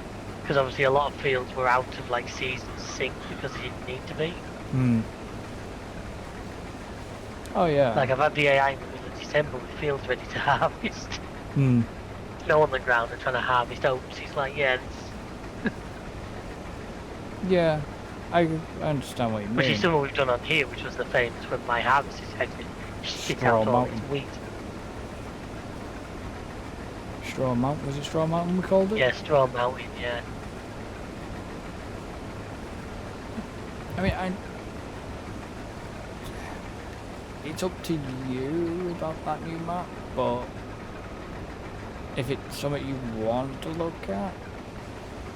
Because obviously a lot of fields were out of like season sync because they didn't need to be. Hmm. Oh yeah. Like I've had the AI in the middle of December with fields ready to harvest. Hmm. Snow on the ground and trying to harvest oats. He's like, yeah, Yeah. I understand what you mean. which is something we've done on here, which was the famous when my harvest is headed shit Straw out all Mountain. its wheat. Straw Mountain, was it Straw Mountain we called it? Yeah, Straw Mountain, yeah. I mean, it's up to you about that new map, but if it's something you want to look at,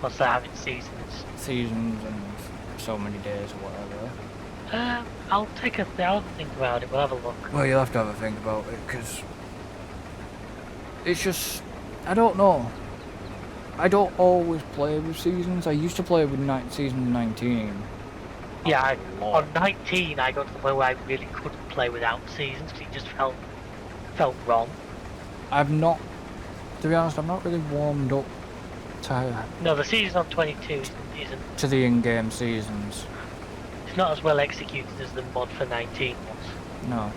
What's that having seasons? seasons and so many days or whatever. I'll take a think about it, we'll have a look. Well, you'll have to have a think about it, because it's just, I don't know. I don't always play with seasons. I used to play with season 19. Yeah, on 19 I got to the point where I really couldn't play without seasons because it just felt wrong. I've not, to be honest, I'm not really warmed up to No, the season on 22 isn't. to the in-game seasons. It's not as well executed as the mod for 19 was. No.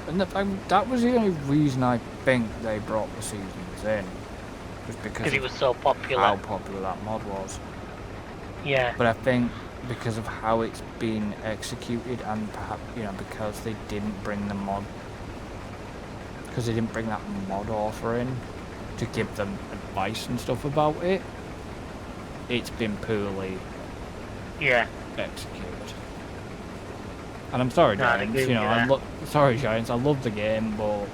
And that was the only reason I think they brought the seasons in. Was because Because it was so popular. how popular that mod was. Yeah. But I think because of how it's been executed, and perhaps, you know, because they didn't bring the mod, because they didn't bring that mod author in to give them advice and stuff about it, it's been poorly executed. And I'm sorry, No, I'd Giants, agree you with know, you sorry, Giants, I love the game, but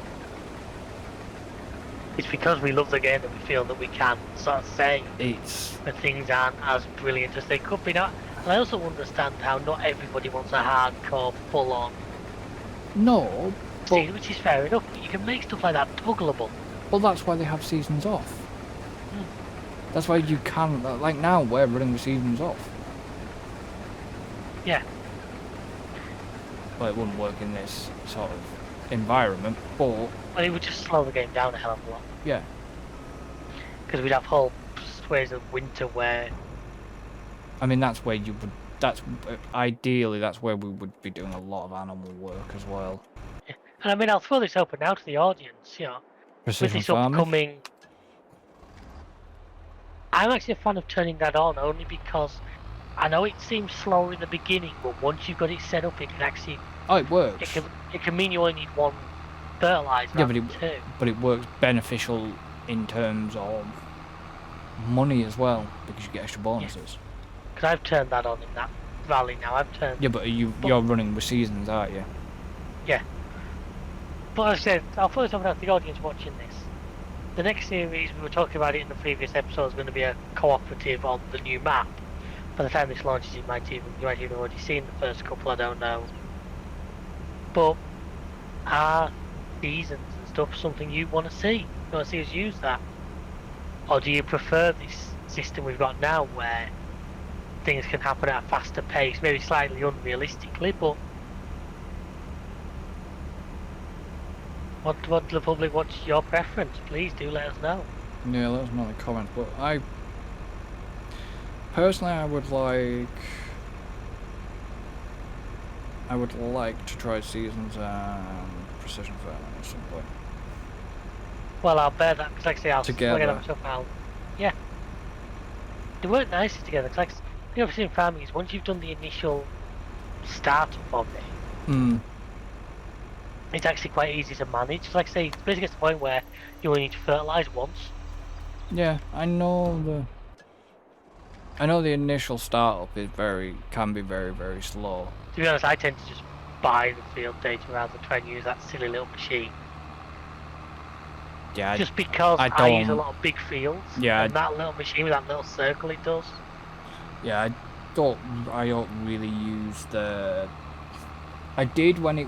it's because we love the game that we feel that we can sort of say it's... that things aren't as brilliant as they could be. Not, and I also understand how not everybody wants a hardcore, full-on No, but... season, which is fair enough, but you can make stuff like that toggleable. Well, that's why they have seasons off. That's why you can, like now, we're running the seasons off. Yeah. Well, it wouldn't work in this sort of environment, but... Well, it would just slow the game down a hell of a lot. Yeah. Because we'd have whole squares of winter where... I mean, that's where you would... Ideally, that's where we would be doing a lot of animal work as well. Yeah. And I mean, I'll throw this open now to the audience, you know. Precision with this farming? upcoming... I'm actually a fan of turning that on, only because I know it seems slower in the beginning, but once you've got it set up, it can actually... Oh, it works. It can mean you only need one fertilizer. Yeah, two. but it works beneficial in terms of money as well, because you get extra bonuses. Because I've turned that on in that valley now. I've turned... Yeah, but you're running with seasons, aren't you? Yeah. But as I said, I'll first open up the audience watching this. The next series, we were talking about it in the previous episode, is going to be a cooperative on the new map. By the time this launches, you might even have already seen the first couple, I don't know. But are seasons and stuff something you want to see? You want to see us use that? Or do you prefer this system we've got now where things can happen at a faster pace, maybe slightly unrealistically, but what the public, what's your preference? Please do let us know. Yeah, let us know in the comments, but personally, I would like to try seasons and precision farming at some point. Well, I'll bear that, because like I say, I'll together. Yeah. They work nicely together, because like, the other thing in farming is once you've done the initial startup of it, it's actually quite easy to manage. Like I say, it's basically gets to the point where you only need to fertilise once. Yeah, I know the initial startup can be very, very slow. To be honest, I tend to just buy the field data rather than try and use that silly little machine. Yeah, just because I use a lot of big fields. Yeah, and that little machine with that little circle it does. Yeah, I don't really use the... I did when I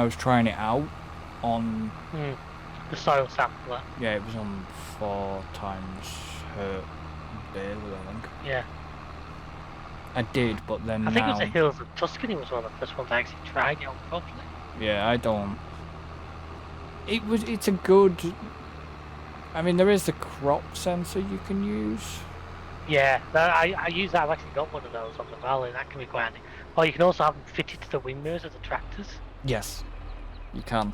was trying it out on... The soil sampler. Yeah, it was on 4 times hurt daily, I think. Yeah. I did, but then I think it was the Hills of Tuscany was one of the first ones I actually tried it on properly. Yeah, I don't... It's a good... I mean, there is the crop sensor you can use. Yeah, I use that. I've actually got one of those on the valley. That can be quite handy. Or you can also have them fitted to the wing mirrors of the tractors. Yes, you can.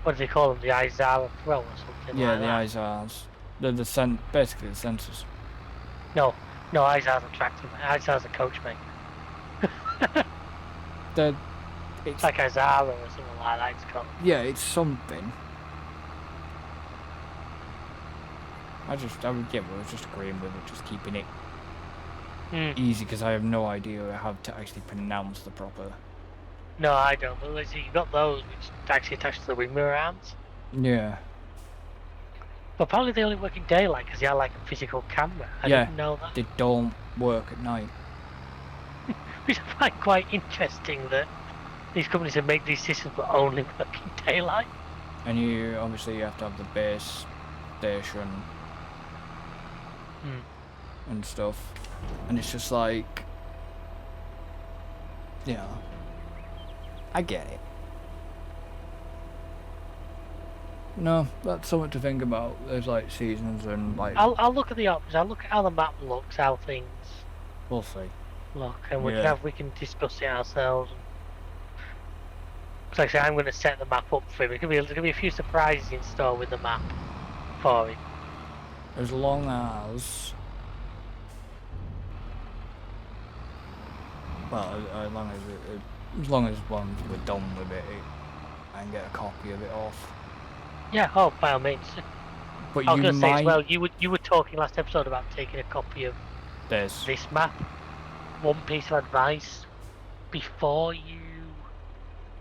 What do they call them? The Izara Pro or something yeah, like that? the Izars. They're basically the sensors. No, Izar's a tractor, mate. Izar's a coach, mate. It's like Izara or something like that, it's called. Yeah, it's something. I was just agreeing with it, just keeping it easy, because I have no idea how to actually pronounce the proper... No, I don't, but let's see, you've got those which actually attach to the wing mirror arms. Yeah. But apparently they only work in daylight, because they are like a physical camera. I didn't know that. They don't work at night. Which I find quite interesting, that these companies that make these systems but only work in daylight. And you have to have the base station and stuff, and it's just like, yeah, I get it. No, that's something to think about. There's like seasons and like... I'll look at the options. I'll look at how the map looks, how things we'll see. look, and we can discuss it ourselves. Because like I say, I'm going to set the map up for him. There's going to be a few surprises in store with the map for him. As long as Well, as long as once we're done with it, I can get a copy of it off. Yeah, oh, by all means. But I was you going to say as might. well, you were talking last episode about taking a copy of This. this map. One piece of advice, before you,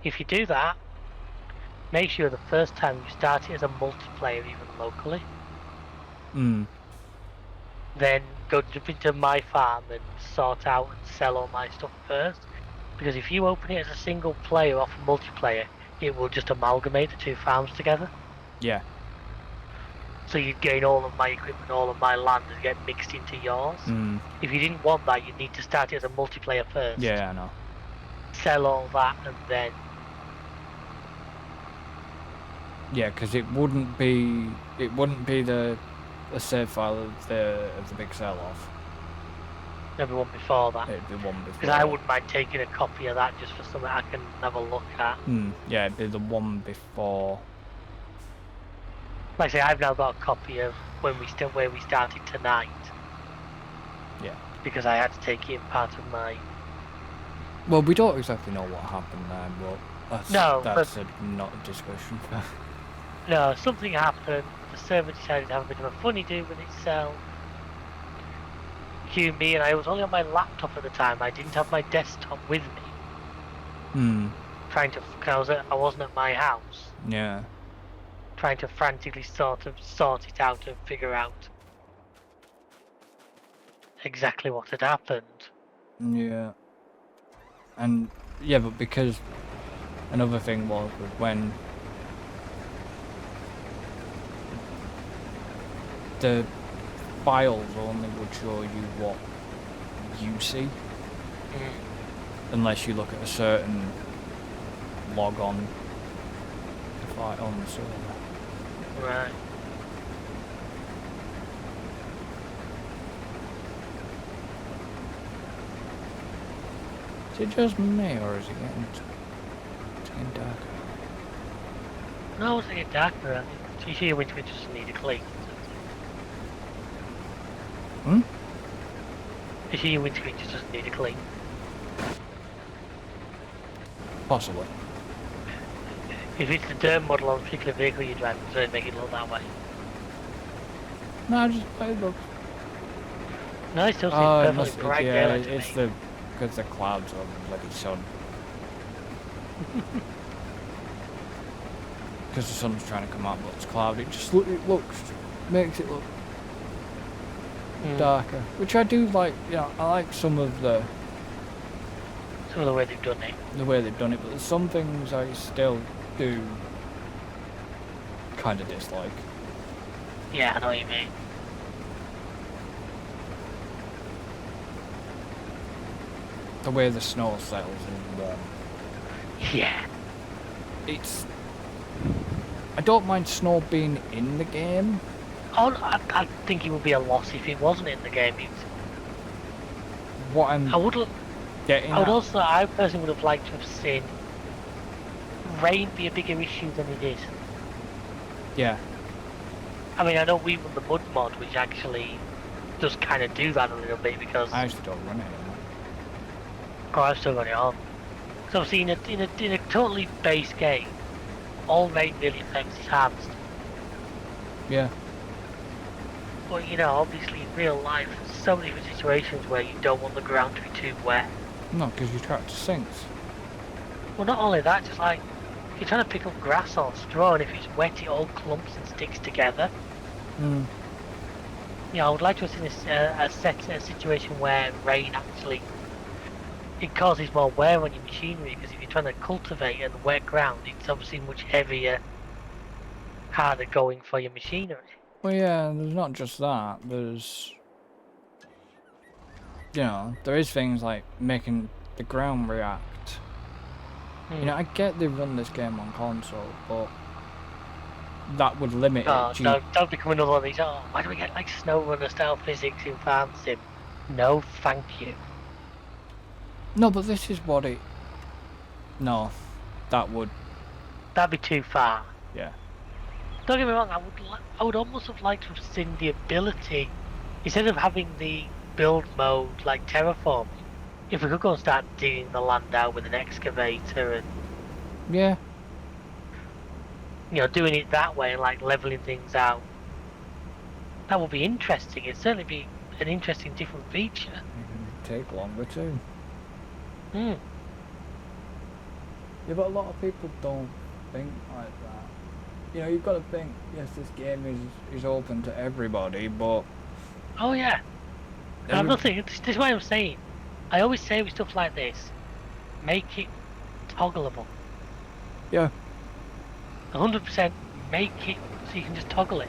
if you do that, make sure the first time you start it as a multiplayer, even locally. Then go jump into my farm and sort out and sell all my stuff first. Because if you open it as a single player off a multiplayer, it will just amalgamate the two farms together. Yeah. So you'd gain all of my equipment, all of my land, and get mixed into yours. If you didn't want that, you'd need to start it as a multiplayer first. Yeah, I know. Sell all that, and then. Yeah, because it wouldn't be the save file of the big sell-off. Maybe one before that. It'd be one before. Because I wouldn't mind taking a copy of that just for something I can have a look at. Yeah, it'd be the one before. Like I say, I've now got a copy of where we started tonight. Yeah. Because I had to take it in part of my. Well, we don't exactly know what happened there, but that's not a discussion for. No, something happened. The server decided to have a bit of a funny do with itself. Cue me, and I was only on my laptop at the time. I didn't have my desktop with me. I wasn't at my house. Yeah. Trying to frantically sort it out and figure out exactly what had happened. Yeah. And yeah, but because another thing was when the files only would show you what you see, unless you look at a certain log on the server. Right. Is it just me, or is it getting darker? No, it's getting darker. I think you see your winter just need a clean. You see your winter just need a clean. Possibly. If it's the dirt model on a particular vehicle you're driving, so it make it look that way. No, it looks. No, it still seems perfectly bright daylight to it's me. because the clouds are the bloody sun. Because the sun's trying to come out, but it's cloudy. Makes it look darker. Which I do like. I like some of the way they've done it. The way they've done it, but there's some things I still do kind of dislike. Yeah, I know what you mean. The way the snow settles in warm. Yeah. I don't mind snow being in the game. Oh, I think it would be a loss if it wasn't in the game. I personally would have liked to have seen rain be a bigger issue than it is. Yeah. I mean, I know we run the mud mod, which actually does kind of do that a little bit because I actually don't run it anymore. Oh, I've still got it on. So obviously in a totally base game, all rain really affects is harvest. Yeah. But obviously in real life, there's so many different situations where you don't want the ground to be too wet. No, because your tractor sinks. Well, not only that, just like you're trying to pick up grass or straw, and if it's wet, it all clumps and sticks together. I would like to have seen a situation where rain actually it causes more wear on your machinery, because if you're trying to cultivate in wet ground, it's obviously much heavier, harder going for your machinery. Well, yeah, there's not just that. There's, there is things like making the ground react. I get they run this game on console, but that would limit it. Don't become another one of these. Oh, why do we get like SnowRunner style physics in Farm Sim? No, thank you. No, but this is what it. No, that'd be too far. Yeah. Don't get me wrong. I would almost have liked to have seen the ability, instead of having the build mode like terraforming, If we could go and start digging the land out with an excavator and Yeah. doing it that way and like leveling things out, that would be interesting. It'd certainly be an interesting, different feature. It can take longer too. Hmm. Yeah, but a lot of people don't think like that. You've got to think, yes, this game is open to everybody, but... Oh yeah. I'm not thinking, this is what I'm saying. I always say with stuff like this, make it toggleable. Yeah. 100% make it so you can just toggle it.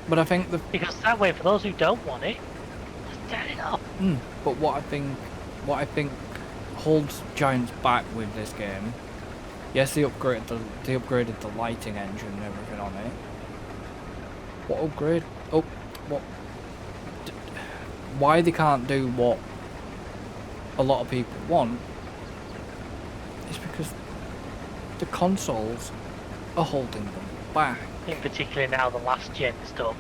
But I think because that way, for those who don't want it, just turn it off. But what I think holds Giants back with this game, yes, they upgraded the lighting engine and everything on it. What upgrade? Oh, what? Why they can't do what a lot of people want is because the consoles are holding them back. In particular now the last gen stuff.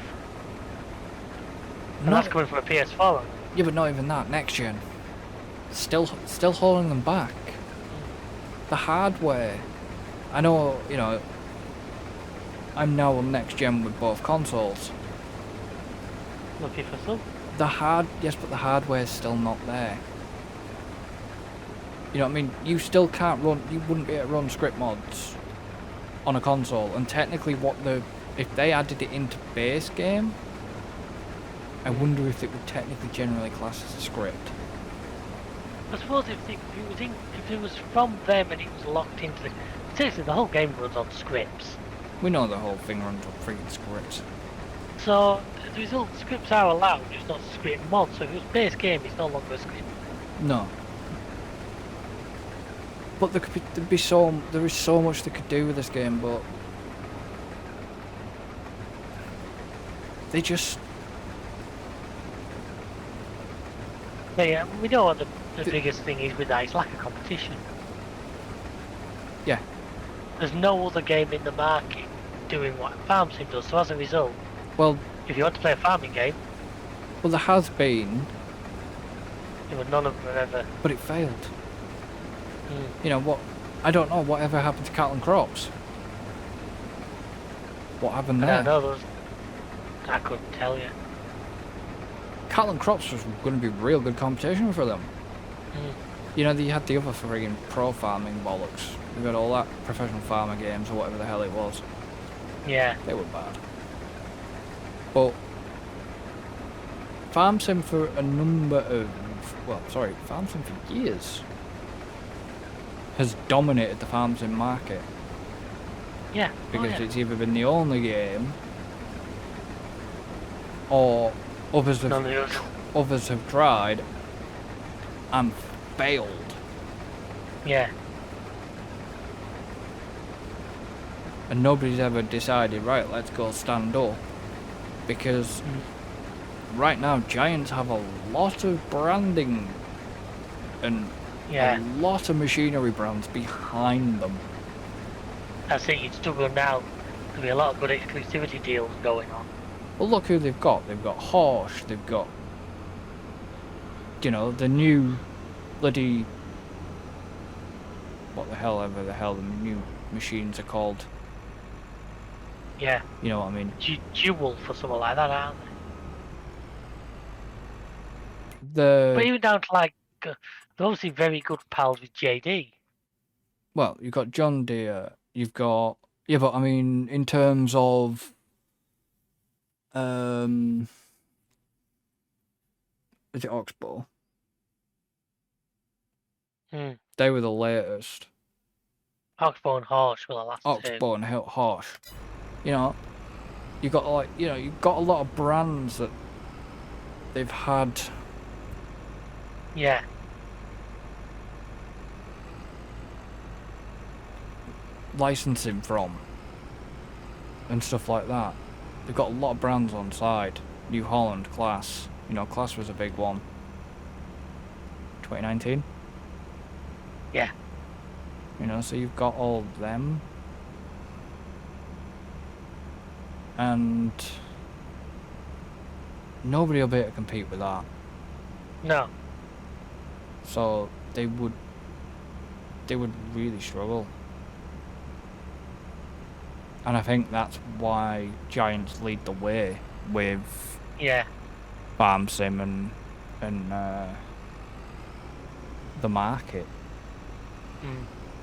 And that's coming from a PS4. Yeah, but not even that. Next gen. Still holding them back. The hardware. I know, I'm now on next gen with both consoles. Lucky for some. Yes, but the hardware's still not there. You know what I mean? You still can't run. You wouldn't be able to run script mods on a console. And technically, if they added it into base game, I wonder if it would technically generally class as a script. I suppose if it was from them and it was locked into the... Seriously, the whole game runs on scripts. We know the whole thing runs on freaking scripts. So, the result, scripts are allowed, it's not a script mod. So if it was base game, it's no longer a script. No. But there is so much they could do with this game, but they just... Yeah, we know what the biggest thing is with that. It's lack of competition. Yeah. There's no other game in the market doing what Farm Sim does. So as a result, well, if you want to play a farming game, well, there has been, but none of them have ever. But it failed. What? I don't know. Whatever happened to Cattle and Crops? What happened there? I don't know. I couldn't tell you. Cattle and Crops was going to be real good competition for them. They had the other friggin' pro farming bollocks. They got all that professional farmer games or whatever the hell it was. Yeah. They were bad. But Farm Sim for Farm Sim for years has dominated the Farm Sim market. Yeah. Because it's either been the only game or others have tried and failed. Yeah. And nobody's ever decided, right, let's go stand up. Because right now, Giants have a lot of branding and a lot of machinery brands behind them. I think you'd struggle now. There'll be a lot of good exclusivity deals going on. Well, look who they've got. They've got Horsch, they've got, the new bloody... whatever the hell the new machines are called. Yeah. You know what I mean? Jewel for something like that, aren't they? But even down to they're obviously very good pals with JD. Well, you've got John Deere, you've got... Yeah, but I mean, in terms of... is it Oxbow? They were the latest. Oxbow and Horsch were the last two. Oxbow and Horsch. You've got you've got a lot of brands that they've had. Yeah. Licensing from and stuff like that. They've got a lot of brands on side. New Holland, Class. Class was a big one. 2019. Yeah. So you've got all of them. And nobody will be able to compete with that. No. So they would really struggle. And I think that's why Giants lead the way with Farm Sim and the market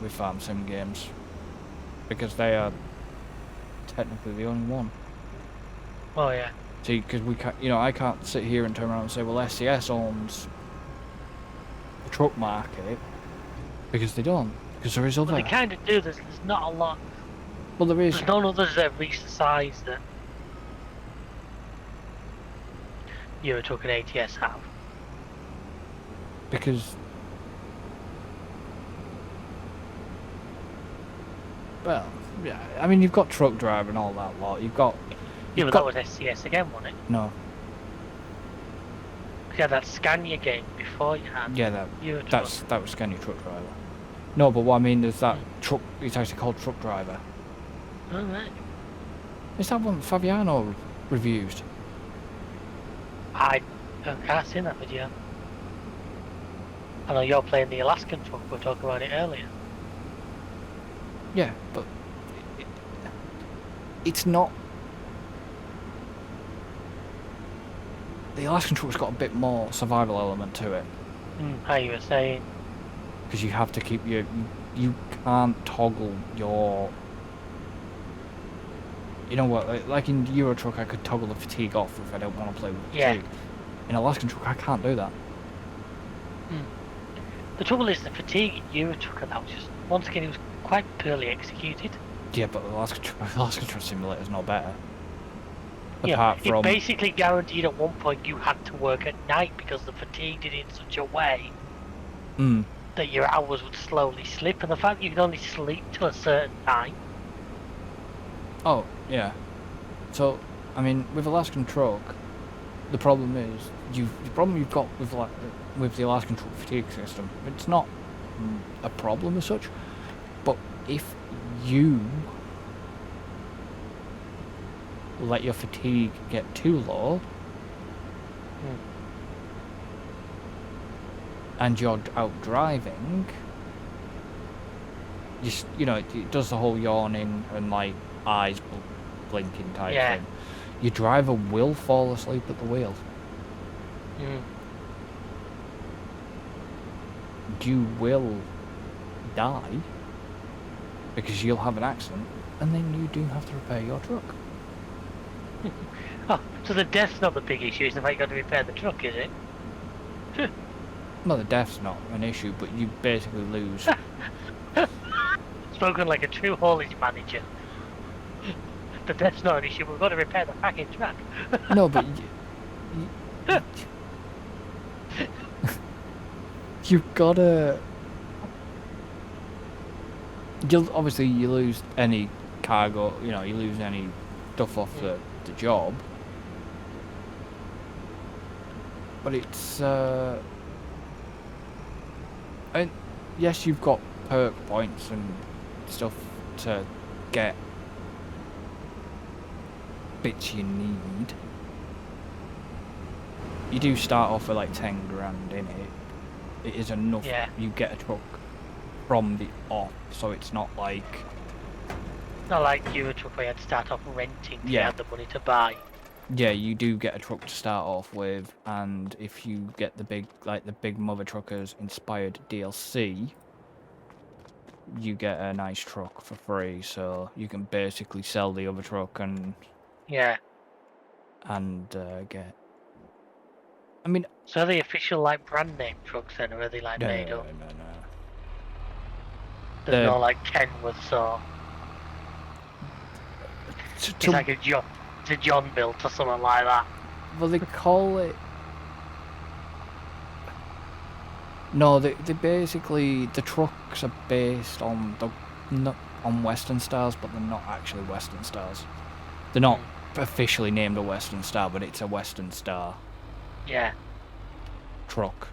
with Farm Sim games, because they are technically the only one. Oh yeah. See, because we can't, I can't sit here and turn around and say, well, SCS owns the truck market, because they don't. Because there is other. Well, they kind of do. There's not a lot. Well, there is. There's none others that reach the size that Euro Truck and ATS have. Because, well, yeah, I mean, you've got Truck Driver and all that lot. You've got. Yeah, but that was SCS again, wasn't it? No. You had that Scania game before you had. Yeah, that was Scania Truck Driver. No, but what I mean is that truck. It's actually called Truck Driver. Oh right. Is that one Fabiano reviews? I can't see that video. I know you're playing the Alaskan truck. We were talking about it earlier. Yeah, but it's not. The Alaskan truck's got a bit more survival element to it. How you were saying. Because you have to keep you can't toggle your. You know what? Like in Euro Truck, I could toggle the fatigue off if I don't want to play with fatigue. In Alaskan Truck, I can't do that. The trouble is the fatigue in Euro Truck, that was just, once again, it was quite poorly executed. Yeah, but Alaskan Truck Simulator is no better. Yeah, Apart from. It basically guaranteed at one point you had to work at night because the fatigue did it in such a way that your hours would slowly slip, and the fact that you could only sleep till a certain time. Oh, yeah. So, I mean, with Alaskan Truck, the problem is, the problem you've got with the Alaskan Truck fatigue system, it's not a problem as such, but if you let your fatigue get too low, and you're out driving, it does the whole yawning and like eyes blinking type thing. Your driver will fall asleep at the wheel. You will die because you'll have an accident, and then you do have to repair your truck. Oh, so the death's not the big issue, it's the fact you got to repair the truck, is it? Well, the death's not an issue, but you basically lose. Spoken like a true haulage manager. The death's not an issue, we've got to repair the fucking truck. No, but you've gotta. You lose any cargo, you lose any stuff off the job. But it's, yes, you've got perk points and stuff to get bits you need. You do start off with like 10 grand in it. It is enough. You get a truck from the off, so it's not like. Not like Euro Truck where you had to start off renting to have the money to buy. Yeah, you do get a truck to start off with, and if you get the big Mother Truckers inspired DLC, you get a nice truck for free, so you can basically sell the other truck and get. I mean. So are they official like brand name trucks then, or are they like made up? No. There's no like Kenworths or. It's like a John built or something like that. Well, they call it. No, they basically, the trucks are based on on Western Stars, but they're not actually Western Stars. They're not officially named a Western Star, but it's a Western Star. Yeah. Truck.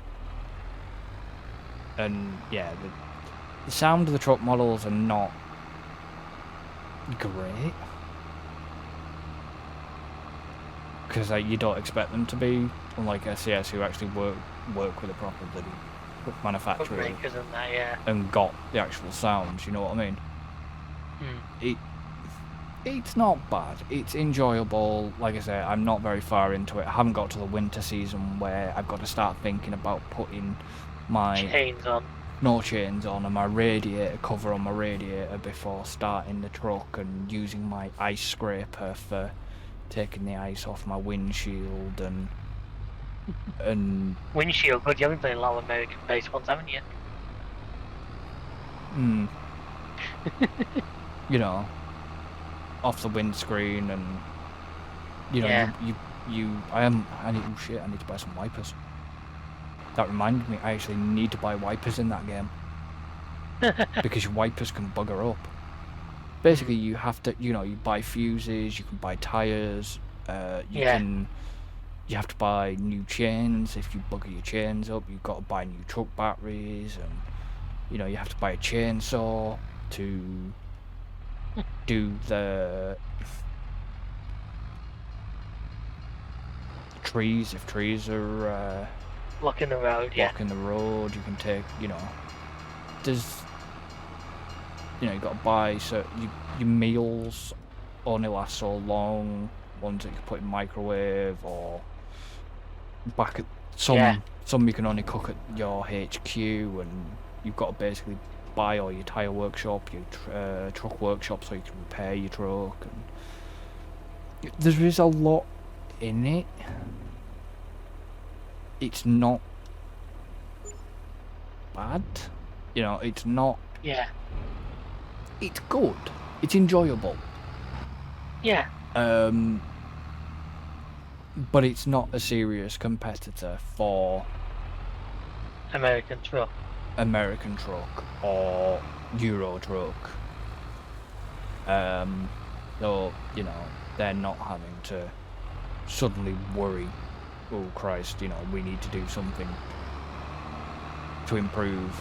And yeah, the sound of the truck models are not great. Because you don't expect them to be, unlike SCS who actually work with a proper bloody manufacturer Breakers and that, yeah. and got the actual sounds. You know what I mean? It's not bad. It's enjoyable. Like I say, I'm not very far into it. I haven't got to the winter season where I've got to start thinking about putting my chains on. No chains on and my radiator cover on my radiator before starting the truck, and using my ice scraper for taking the ice off my windshield and Windshield, good. You haven't played a lot of American-based ones, haven't you? you know, off the windscreen, and you know, Yeah. I need, oh shit, I need to buy some wipers. That reminded me, I actually need to buy wipers in that game. Because your wipers can bugger up. Basically, you have to, you know, you buy fuses, you can buy tyres, you have to buy new chains. If you bugger your chains up, you've got to buy new truck batteries, and, you know, you have to buy a chainsaw to do the trees. If trees are blocking the road, blocking the road, you can take, you know, there's, you know, you got to buy, so your meals only last so long, ones that you can put in microwave, or back at some you can only cook at your HQ, and you've got to basically buy all your tyre workshop, your truck workshop, so you can repair your truck, and there is a lot in it. It's not bad, you know, it's not, it's good, it's enjoyable, but it's not a serious competitor for American truck or Euro truck. So, you know, they're not having to suddenly worry, oh Christ, you know, we need to do something to improve,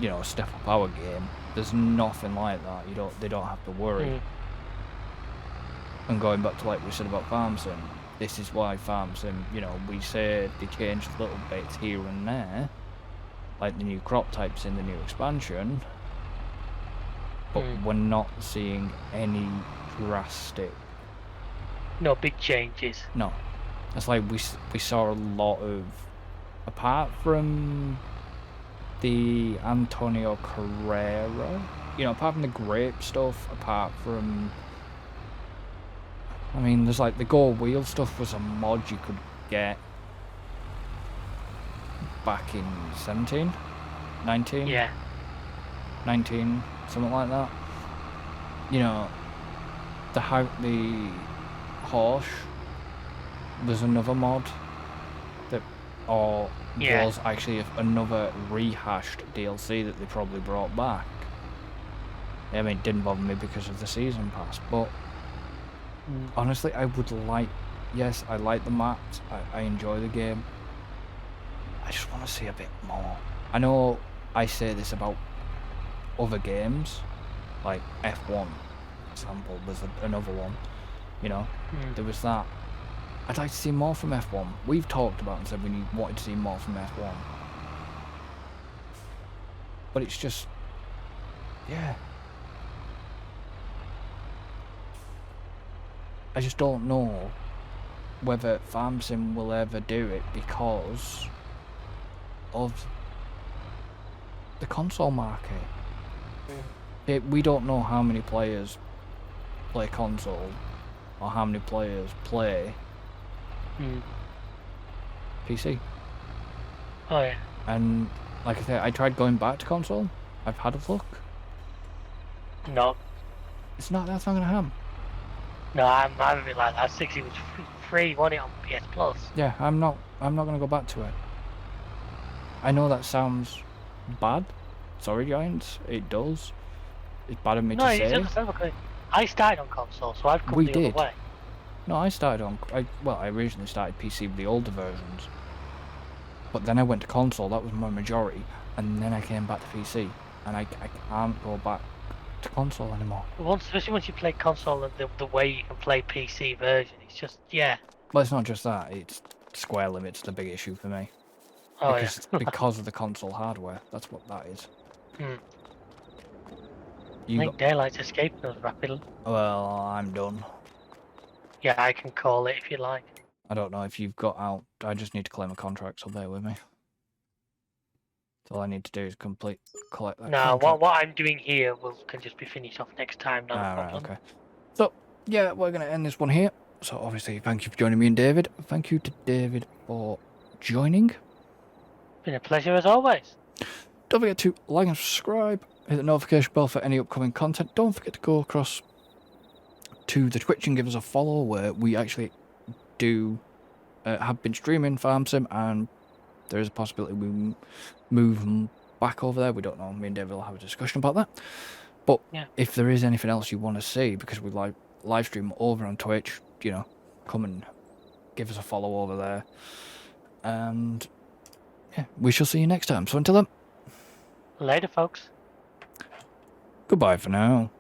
you know, step up our game. There's nothing like that. They don't have to worry. And going back to like we said about Farm Sim, this is why Farm Sim, you know, we say they changed little bits here and there, like the new crop types in the new expansion, but we're not seeing any drastic, no big changes. No, it's like we saw a lot of, apart from the Antonio Carrera, you know, apart from the grape stuff, apart from, I mean, there's like the Go Wheel stuff was a mod you could get back in 17, 19, 19, something like that. You know, the horse, there's another mod that, or was actually another rehashed DLC that they probably brought back. I mean, it didn't bother me because of the season pass, but honestly, I would like, yes, I like the maps, I enjoy the game. I just want to see a bit more. I know I say this about other games, like F1, for example, there's another one, you know, there was that. I'd like to see more from F1. We've talked about and said we wanted to see more from F1. But it's just, yeah. I just don't know whether Farm Sim will ever do it because of the console market. We don't know how many players play console or how many players play PC. Oh yeah. And like I said, I tried going back to console. I've had a look. No. That's not gonna happen. No, I'm a bit like that. 60 was free, wasn't it, on PS Plus? Yeah, I'm not gonna go back to it. I know that sounds bad. Sorry, Giants. It does. It's bad of me to say. No, it's okay. I started on console, so I've come the other way. No, I started on. I originally started PC with the older versions, but then I went to console. That was my majority, and then I came back to PC, and I can't go back to console anymore. Especially once you play console and the way you can play PC version, it's just Well, it's not just that. It's square limit's the big issue for me. Oh Because of the console hardware. That's what that is. I You think daylight's escaping us rapidly. well, I'm done. Yeah, I can call it if you like. I don't know if you've got out. I just need to claim a contract, so bear with me. All I need to do is collect that No, contract. what I'm doing here can just be finished off next time, not a Right, problem. okay. So, yeah, we're going to end this one here. So, obviously, thank you for joining me and David. Thank you to David for joining. Been a pleasure as always. Don't forget to like and subscribe. Hit the notification bell for any upcoming content. Don't forget to go across to the Twitch and give us a follow, where we actually do have been streaming Farm Sim, and there is a possibility we move back over there. We don't know. Me and David will have a discussion about that. But Yeah. if there is anything else you want to see, because we live stream over on Twitch, you know, come and give us a follow over there. And yeah, we shall see you next time. So until then, Later, folks. goodbye for now.